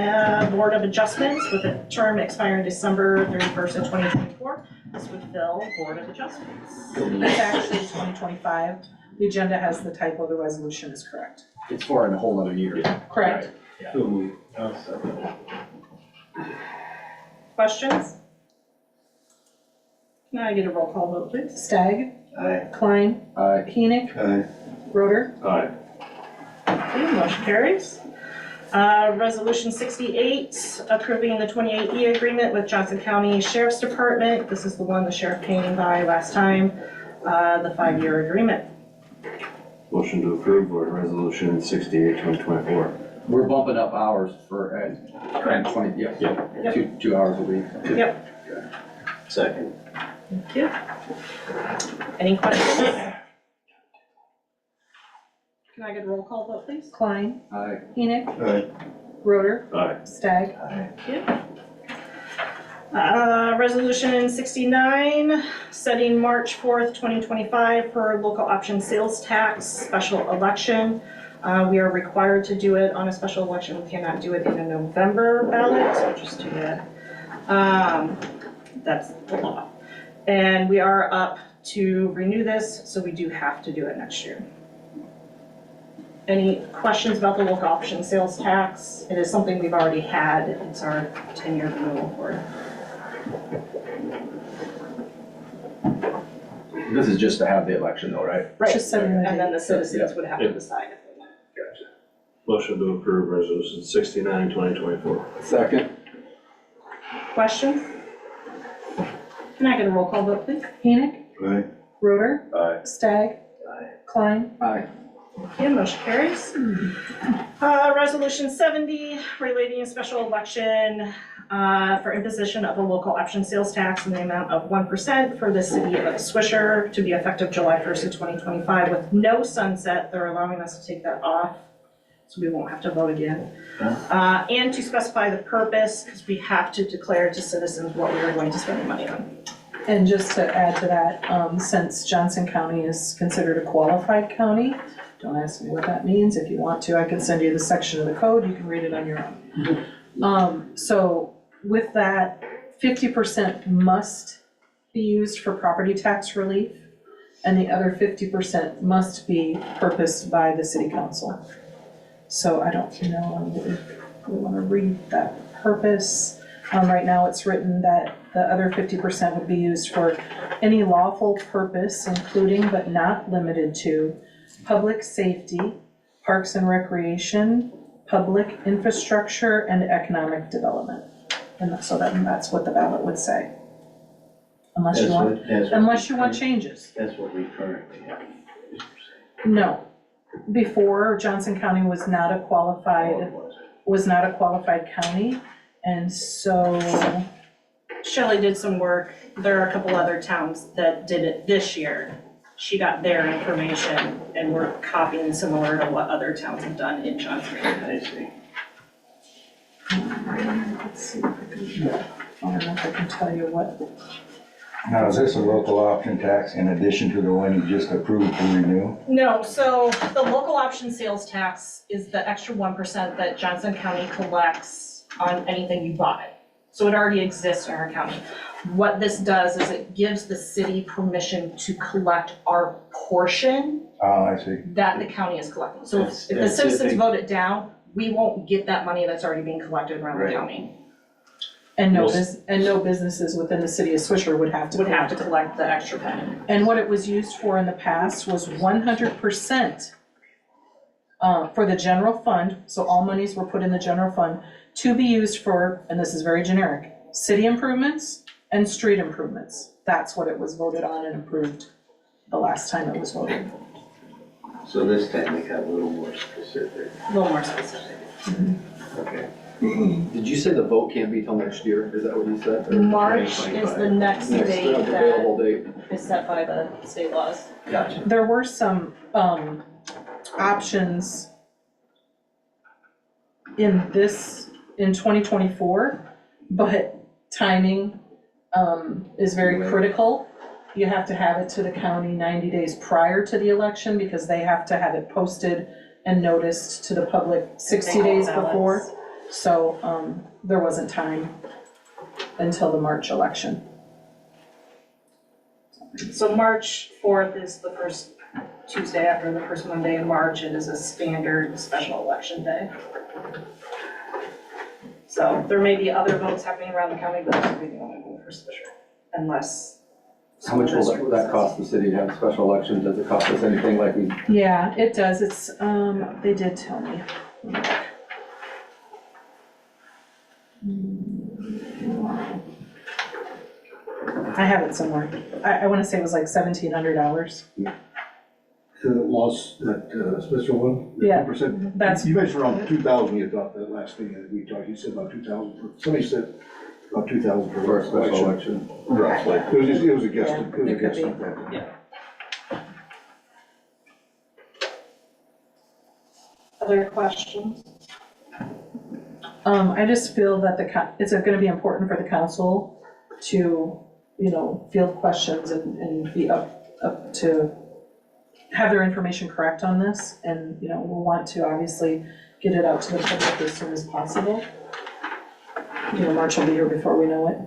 Board of Adjustments with a term expiring December 31st of 2024. This would fill Board of Adjustments. It's actually 2025. The agenda has the typo, the resolution is correct. It's for a whole other year. Correct. Right. So moved. I'll second. Questions? Can I get a roll call vote, please? Stagg, Aye. Klein, Aye. Enoch, Aye. Roder. Aye. Okay, motion carries. Resolution 68, approving the 28E agreement with Johnson County Sheriff's Department. This is the one the sheriff came by last time, the 5-year agreement. Motion to approve resolution 68, 2024. We're bumping up hours for, 20, yeah, Yep. 2 hours a week. Yep. Second. Thank you. Any questions? Can I get a roll call vote, please? Klein, Aye. Enoch, Aye. Roder, Aye. Stagg. Thank you. Resolution 69, setting March 4th, 2025 for local option sales tax special election. We are required to do it on a special election. We cannot do it in a November ballot, so just do that. That's the law. And we are up to renew this, so we do have to do it next year. Any questions about the local option sales tax? It is something we've already had. It's our 10-year renewal for it. This is just to have the election though, right? Right, Just setting the and then the date. citizens would have to Yeah. decide if they want. Gotcha. Motion to approve resolution 69, 2024. Second. Questions? Can I get a roll call vote, please? Enoch, Aye. Roder, Aye. Stagg, Klein. Aye. Okay, motion carries. Resolution 70, relating a special election for imposition of a local option sales tax in the amount of 1% for the city of Swisher to be effective July 1st of 2025 with no sunset. They're allowing us to take that off, so we won't have to vote again. And to specify the purpose, because we have to declare to citizens what we are going to spend the money on. And just to add to that, since Johnson County is considered a qualified county, don't ask me what that means. If you want to, I can send you the section of the code. You can read it on your own. So with that, 50% must be used for property tax relief, and the other 50% must be purposed by the city council. So I don't know if we want to read that purpose. Right now, it's written that the other 50% would be used for any lawful purpose, including but not limited to public safety, parks and recreation, public infrastructure, and economic development. And so that's what the ballot would say. Unless you want changes. That's what we currently have. No. Before, Johnson County was not a qualified county, and so Shelley did some work. There are a couple other towns that did it this year. She got their information and we're copying similar to what other towns have done in Johnson County. I see. let's see if I don't know if I can tell you what. Now, is this a local option tax in addition to the one you just approved to renew? No, so the local option sales tax is the extra 1% that Johnson County collects on anything you buy. So it already exists in our county. What this does is it gives the city permission to collect our portion Oh, I see. that the county is collecting. So if the citizens vote it down, we won't get that money that's already being collected around the county. And no businesses within the city of Swisher would have to collect the extra penny. And what it was used for in the past was 100% for the general fund, so all monies were put in the general fund to be used for, and this is very generic, city improvements and street improvements. That's what it was voted on and approved the last time it was voted. So this time they got a little more specific. A little more specific. Okay. Did you say the vote can't be till next year? Is that what you said? Or March is the next date available date. that is set by the state laws. Gotcha. There were some options in 2024, but timing is very critical. You have to have it to the county 90 days prior to the election because they have to have it posted and noticed to the public 60 days before. So there wasn't time until the March election. So March 4th is the first Tuesday after the first Monday in March. It is a standard special election day. So there may be other votes happening around the county, but this will be the only vote for Swisher, unless. How much will that cost the city to have a special election? Does it cost us anything like we? Yeah, it does. It's, they did tell me. I have it somewhere. I want to say it was like $1,700. Lost that special one? Yeah, 2%. that's- You mentioned around 2,000, you thought that last thing that we talked, you said about 2,000, somebody said about 2,000 For a special election. Roughly. It was a guess, Yeah, it was a it could guess be. like that. Yeah. Other questions? I just feel that it's gonna be important for the council to, field questions and be up to have their information correct on this. And, we'll want to obviously get it out to the public as soon as possible. March will be here before we know it.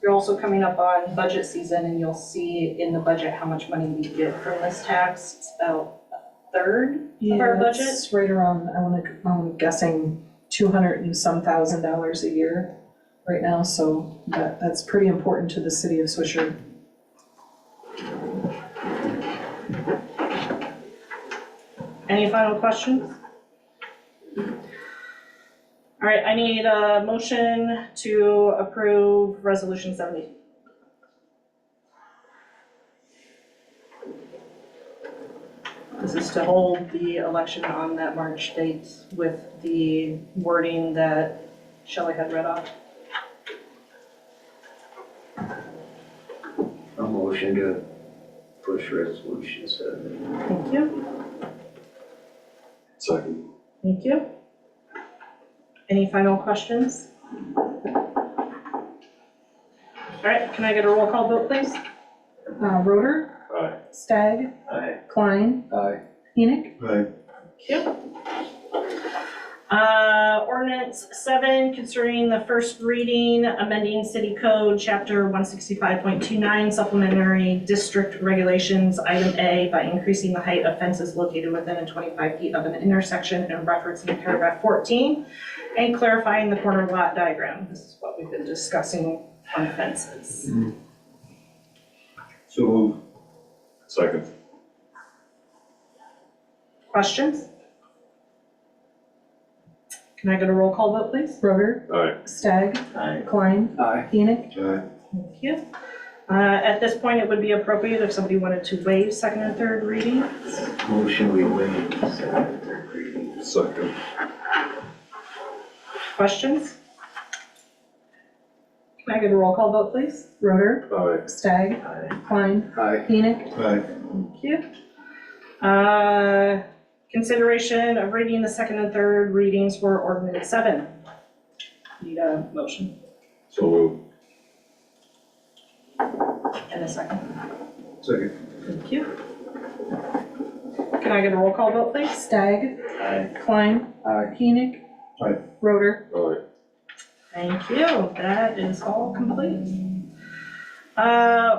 You're also coming up on budget season and you'll see in the budget how much money we get from this tax. It's about a third of our budget. It's right around, I'm guessing $200 and some thousand a year right now, so that's pretty important to the city of Swisher. Any final questions? All right, I need a motion to approve resolution 70. This is to hold the election on that March date with the wording that Shelley had read off. A motion to push resolution 7. Thank you. Second. Thank you. Any final questions? All right, can I get a roll call vote, please? Roder? Aye. Stagg? Aye. Klein? Aye. Enoch? Right. Thank you. Ordinance 7, considering the first reading, amending city code, chapter 165.29, supplementary district regulations, item A, by increasing the height of fences located within 25 feet of an intersection and referencing paragraph 14, and clarifying the corner lot diagram. This is what we've been discussing on fences. So move. Second. Questions? Can I get a roll call vote, please? Roder, Aye. Stagg, Aye. Klein, Aye. Enoch. Thank you. At this point, it would be appropriate if somebody wanted to waive second and third reading. Motion we waive second and third reading. Second. Questions? Can I get a roll call vote, please? Roder, Aye. Stagg, Aye. Klein, Aye. Enoch. Thank you. Consideration of reading the second and third readings for ordinance 7. Need a motion So move. and a second. Second. Thank you. Can I get a roll call vote, please? Stagg, Aye. Klein, Aye. Enoch. Aye. Roder. Aye. Thank you. That is all complete.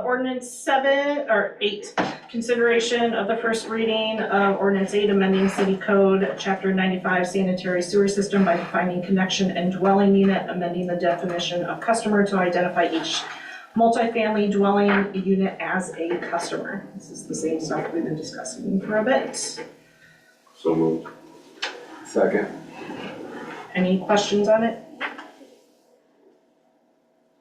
Ordinance 8, consideration of the first reading of ordinance 8, amending city code, chapter 95, sanitary sewer system by defining connection and dwelling unit, amending the definition of customer to identify each multifamily dwelling unit as a customer. This is the same stuff we've been discussing for a bit. So moved. Second. Any questions on it?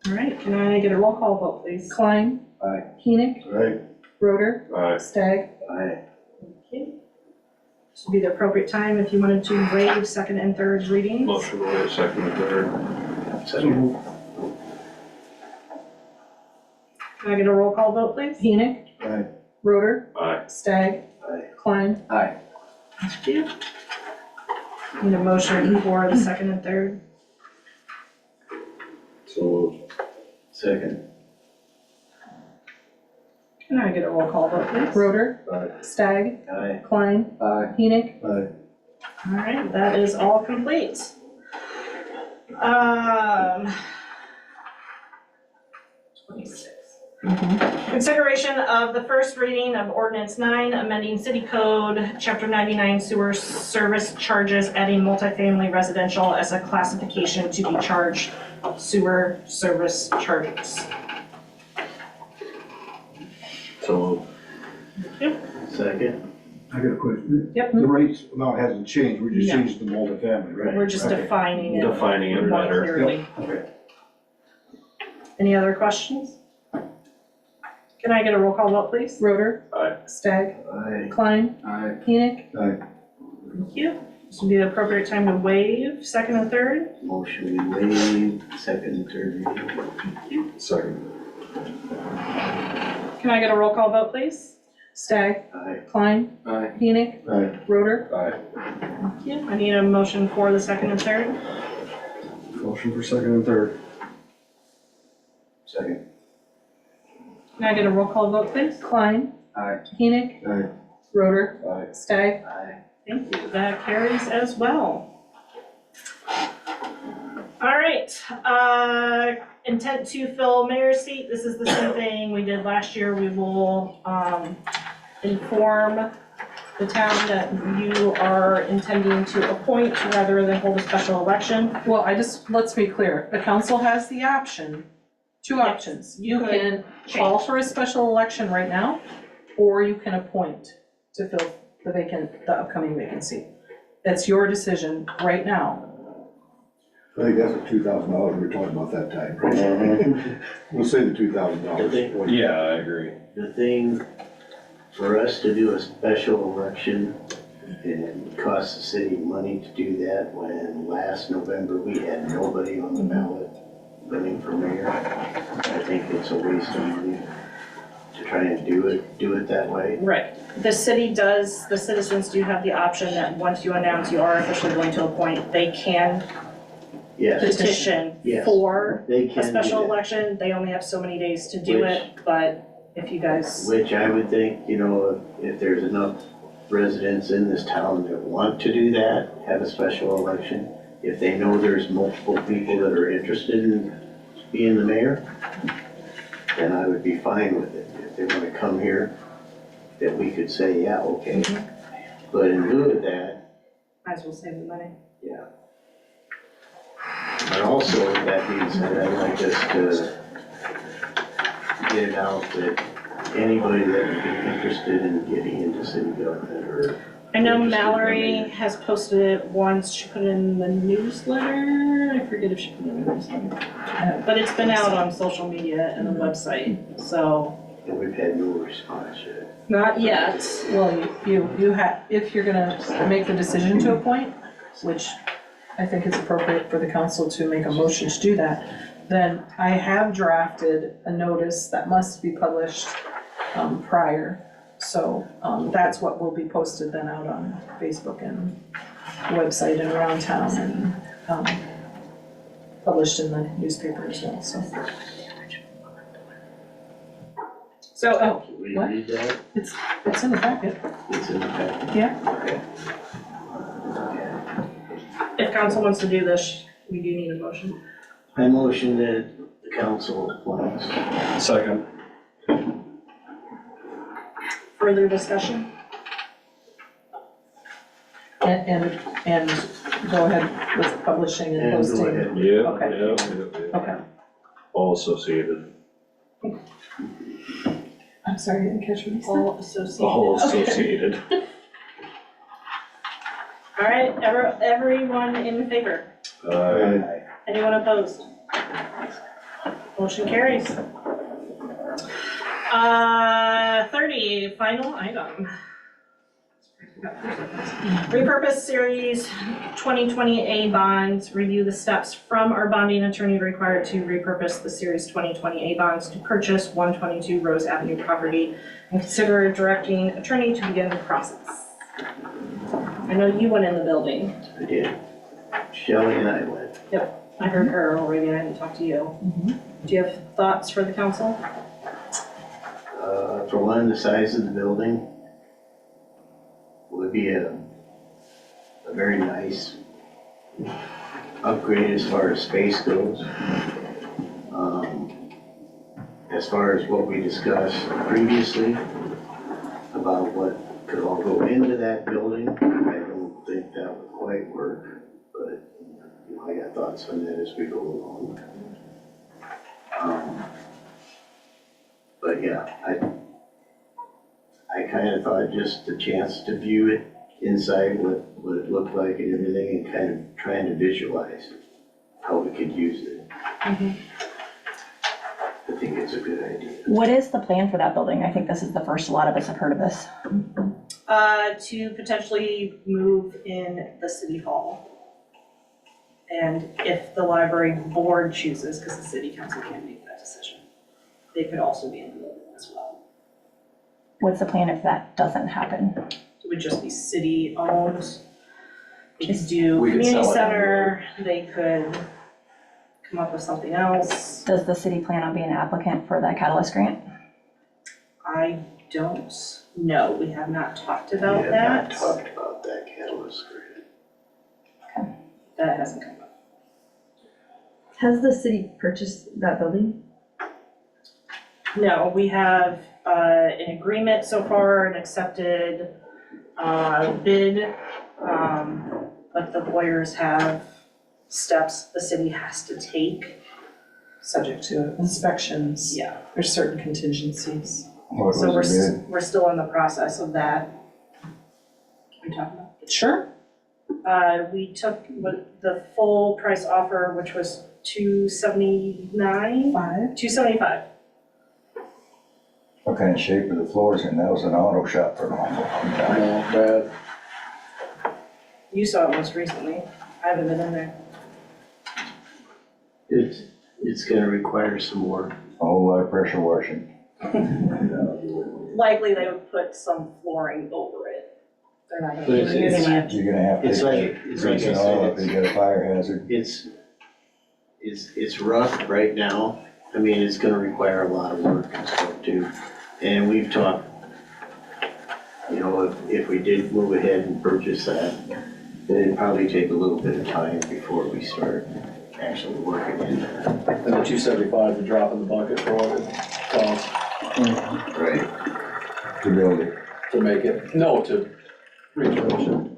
All right, can I get a roll call vote, please? Klein. Aye. Enoch. Aye. Roder. Aye. Stagg. Aye. Okay. This would be the appropriate time if you wanted to waive second and third readings. Motion to waive second and third. Second. Can I get a roll call vote, please? Enoch. Aye. Roder. Aye. Stagg. Aye. Klein. Aye. Thank you. Need a motion for the second and third. So moved. Second. Can I get a roll call vote, please? Roder. Aye. Stagg. Aye. Klein. Aye. Enoch. Aye. All right, that is all complete. 26. Consideration of the first reading of ordinance 9, amending city code, chapter 99, sewer service charges, adding multifamily residential as a classification to be charged sewer service charges. So Thank you. moved. Second. I got a question. Yep. The rates amount hasn't changed, we just No. changed the multifamily, right? We're just Okay. defining it Defining it more better. clearly. Okay. Any other questions? Can I get a roll call vote, please? Roder. Aye. Stagg. Aye. Klein. Aye. Enoch. Aye. Thank you. This would be the appropriate time to waive second and third. Motion we waive second and third reading. Second. Can I get a roll call vote, please? Stagg. Aye. Klein. Aye. Enoch. Aye. Roder. Aye. Thank you. I need a motion for the second and third. Motion for second and third. Second. Can I get a roll call vote, please? Klein. Aye. Enoch. Aye. Roder. Aye. Stagg. Aye. Thank you. That carries as well. All right, intent to fill mayor's seat. This is the same thing we did last year. We will inform the town that you are intending to appoint rather than hold a special election. Well, let's be clear, the council has the option, two Yes. options. You Could can call for a special election right now, or you can appoint to fill the upcoming vacancy. That's your decision right now. I think that's the $2,000 we were talking about that time, right? We'll say the $2,000. Yeah, I agree. The thing, for us to do a special election, and it costs the city money to do that, when last November we had nobody on the ballot running for mayor, I think it's a waste of money to try and do it that way. Right. The citizens do have the option that once you announce you are officially going to appoint, they can Yes, petition Yes. for they a can do special that. election. They only have so many days to do Which- it, but if you guys, Which I would think, if there's enough residents in this town that want to do that, have a special election. If they know there's multiple people that are interested in being the mayor, then I would be fine with it. If they wanna come here, that we could say, yeah, okay. But in lieu of that, Might as well save the money. yeah. But also, with that being said, I'd like us to get it out that anybody that would be interested in getting into city government or. I know interested in the Mallory mayor. has posted it once, she put it in the newsletter, I forget if she put it in the newsletter. But it's been out on social media and the website, so, And we've had no response yet. not yet. Well, you have, if you're gonna make the decision to appoint, which I think it's appropriate for the council to make a motion to do that, then I have drafted a notice that must be published prior. So that's what will be posted then out on Facebook and website and around town and published in the newspaper as well, so. So, Can we What? read that? It's in the packet. It's in the packet. Yeah. Okay. if council wants to do this, we do need a motion. I motion that the council appoints. Second. Further discussion? And go ahead with publishing and And go posting. ahead. Yeah, Okay. yeah. Okay. All associated, I'm sorry, I didn't catch what you said. All associated. all Okay. associated. All right, everyone in favor? Anyone opposed? Motion carries. 30, final item. Repurpose Series 2020A bonds, review the steps from our bonding attorney required to repurpose the Series 2020A bonds to purchase 122 Rose Avenue property, and consider directing attorney to begin the process. I know you went in the building. I did. Shelley and I went. Yep, I heard her already, and I didn't talk to you. Do you have thoughts for the council? For one, the size of the building would be a very nice upgrade as far as space goes. As far as what we discussed previously about what could all go into that building, I don't think that would quite work, but, you know, I got thoughts on that as we go along. But yeah, I kind of thought just the chance to view it inside, what it looked like and everything, and kind of trying to visualize how we could use it. I think it's a good idea. What is the plan for that building? I think this is the first a lot of us have heard of this. To potentially move in the city hall. And if the library board chooses, because the city council can't make that decision, they could also be in the building as well. What's the plan if that doesn't happen? It would just be city owned. They could do We could community sell it. center, they could come up with something else. Does the city plan on being an applicant for the Catalyst grant? I don't know, we have not talked about We have that. not talked about that catalyst grant. That hasn't come up. Has the city purchased that building? No, we have an agreement so far, an accepted bid, but the lawyers have steps the city has to take. Subject to inspections. Yeah. There's certain contingencies. What So was the bid? we're still in the process of that. We talking about? Sure. We took the full price offer, which was $279. $275. What kind of shape are the floors in? That was an auto shop for an awful long time. Bad. You saw it most recently. I haven't been in there. It's gonna require some work. A whole lot of pressure washing. Likely they would put some flooring over it. They're not But gonna. it's- You're gonna have to, You're gonna have to It's like, take it's like I grease and all up, said, you got a fire hazard. it's rough right now. I mean, it's gonna require a lot of work and stuff too. And we've talked you know, if we did move ahead and purchase that, then it'd probably take a little bit of time before we start actually working in there. And the 275 is a drop in the bucket for what it costs Right. To build it. to make it, no, to refurbish it.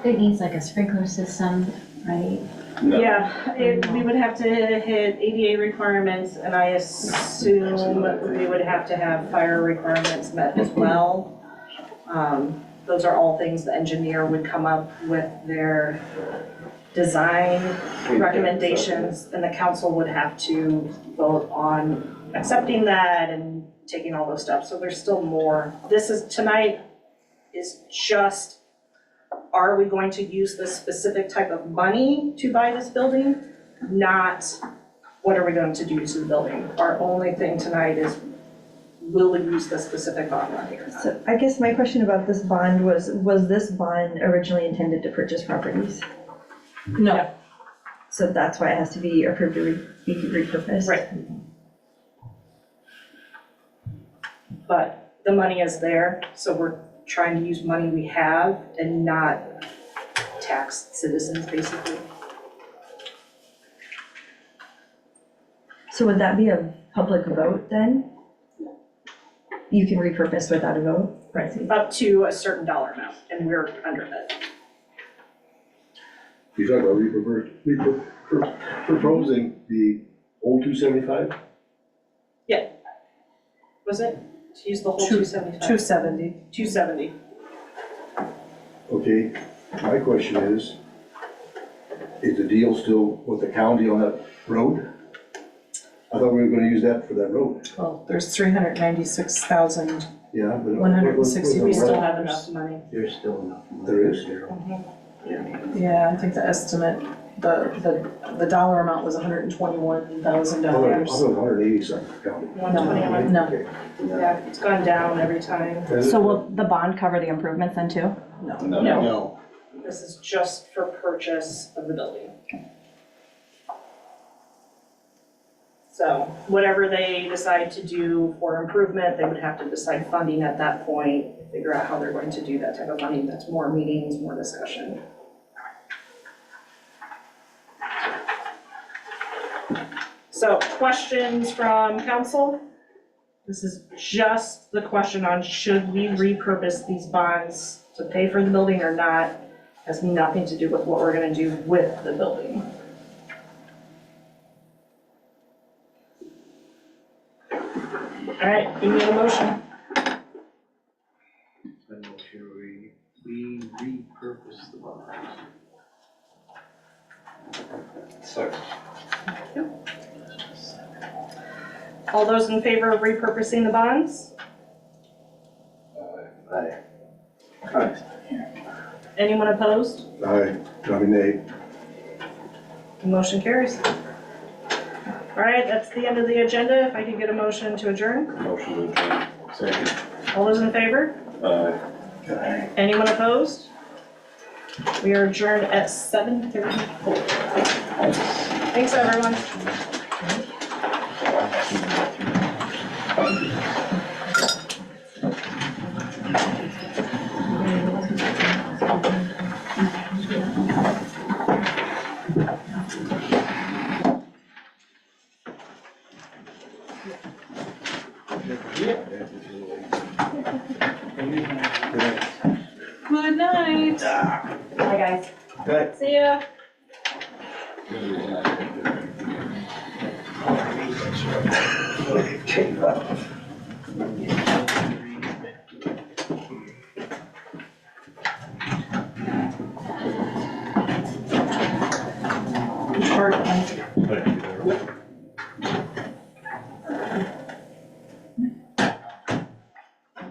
It needs like a sprinkler system, right? Yeah, we would have to hit ADA requirements, and I assume we would have to have fire requirements met as well. Those are all things the engineer would come up with their design recommendations, and the council would have to vote on accepting that and taking all those steps, so there's still more. Tonight is just, are we going to use this specific type of money to buy this building? Not, what are we going to do to the building? Our only thing tonight is, will we use the specific bond money or not? So I guess my question about this bond was this bond originally intended to purchase properties? No. So that's why it has to be approved to be repurposed? Right. But the money is there, so we're trying to use money we have and not tax citizens, basically. So would that be a public vote then? You can repurpose without a vote? Right. Up to a certain dollar amount, and we're under that. You talk about proposing the old 275? Was it? To use the whole Two- 275? 270. 270. Okay, my question is the deal still with the county on that road? I thought we were gonna use that for that road. Well, there's 396,000. Yeah, but. 160, We still Right. have enough money. There's still enough money. There is? Yeah, I think the estimate, the dollar amount was $121,000. I thought it was 180 something county. 121. No, Yeah, it's gone down every time. So will the bond cover the improvements then too? No. This is just for purchase of the building. So whatever they decide to do for improvement, they would have to decide funding at that point, figure out how they're going to do that type of money. That's more meetings, more discussion. So questions from council? This is just the question on should we repurpose these bonds to pay for the building or not? Has nothing to do with what we're gonna do with the building. All right, give me a motion. I make sure we repurpose the bonds. Second. All those in favor of repurposing the bonds? Aye. Anyone opposed? I nominate. The motion carries. All right, that's the end of the agenda. If I could get a motion to adjourn? Motion to adjourn. Second. All those in favor? Aye. Anyone opposed? We are adjourned at 7:34. Thanks, everyone. Good night. Bye, guys. Good. See ya.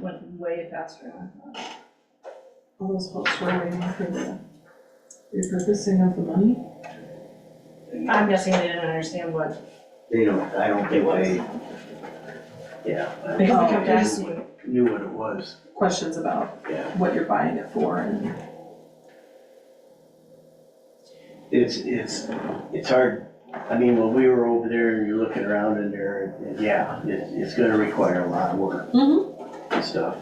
Went way faster than I thought. All those folks were waiting for the repurposing of the money. I'm guessing they didn't understand what. They don't, I don't think they, yeah, I Because Oh, they kept okay. asking. knew what it was, Questions about yeah. what you're buying it for and. It's hard I mean, when we were over there and you're looking around in there, and yeah, it's gonna require a lot of work and stuff.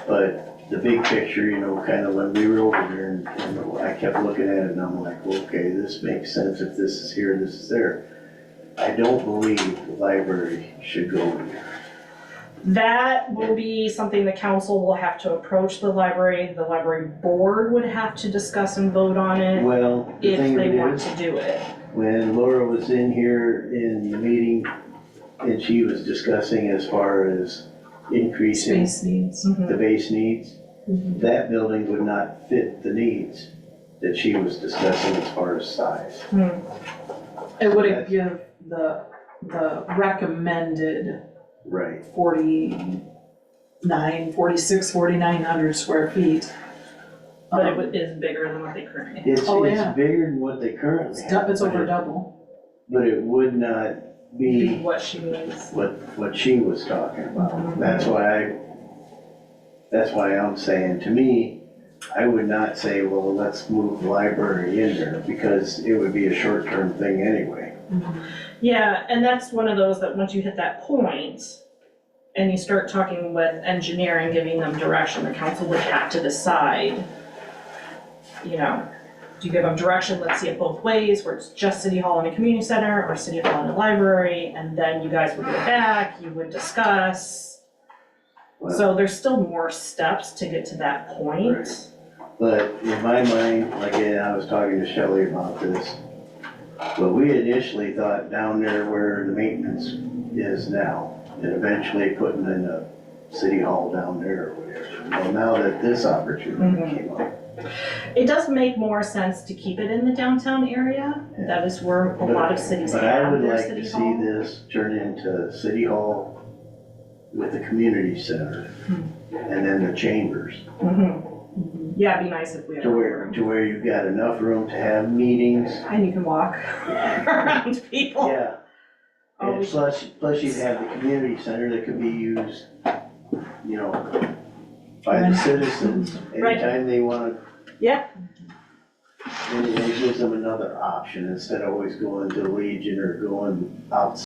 But the big picture, you know, kind of when we were over there and I kept looking at it and I'm like, okay, this makes sense if this is here, this is there. I don't believe the library should go here. That will be something the council will have to approach the library board would have to discuss and vote on it Well, the if thing they of it want is, to do it. when Laura was in here in the meeting and she was discussing as far as increasing Space needs. the base needs, that building would not fit the needs that she was discussing as far as size. It wouldn't give the recommended Right. 4,900 square feet. But it is bigger than what they currently have. It's Oh, yeah. bigger than what they currently have. It's over double. But it would not be What she needs. what she was talking about. That's why I'm saying, to me, I would not say, well, let's move the library in there, because it would be a short-term thing anyway. Yeah, and that's one of those that once you hit that point and you start talking with engineering, giving them direction, the council would have to decide, you know, do you give them direction, let's see it both ways, where it's just City Hall and a community center, or City Hall and a library, and then you guys would go back, you would discuss. So there's still more steps to get to that point. But in my mind, again, I was talking to Shelley about this, but we initially thought down there where the maintenance is now, and eventually putting in a City Hall down there or whatever. Well, now that this opportunity came up. It does make more sense to keep it in the downtown area. That is where a lot of cities But I have would their like City to see Hall. this turn into City Hall with the community center, and then the chambers. Yeah, it'd be nice if we had To more where, room. to where you've got enough room to have meetings. And you can walk around people. Yeah. And plus you'd have the community center that could be used, you know, by the citizens Right. anytime they wanna. Yeah. And it gives them another option instead of always going to Legion or going outside.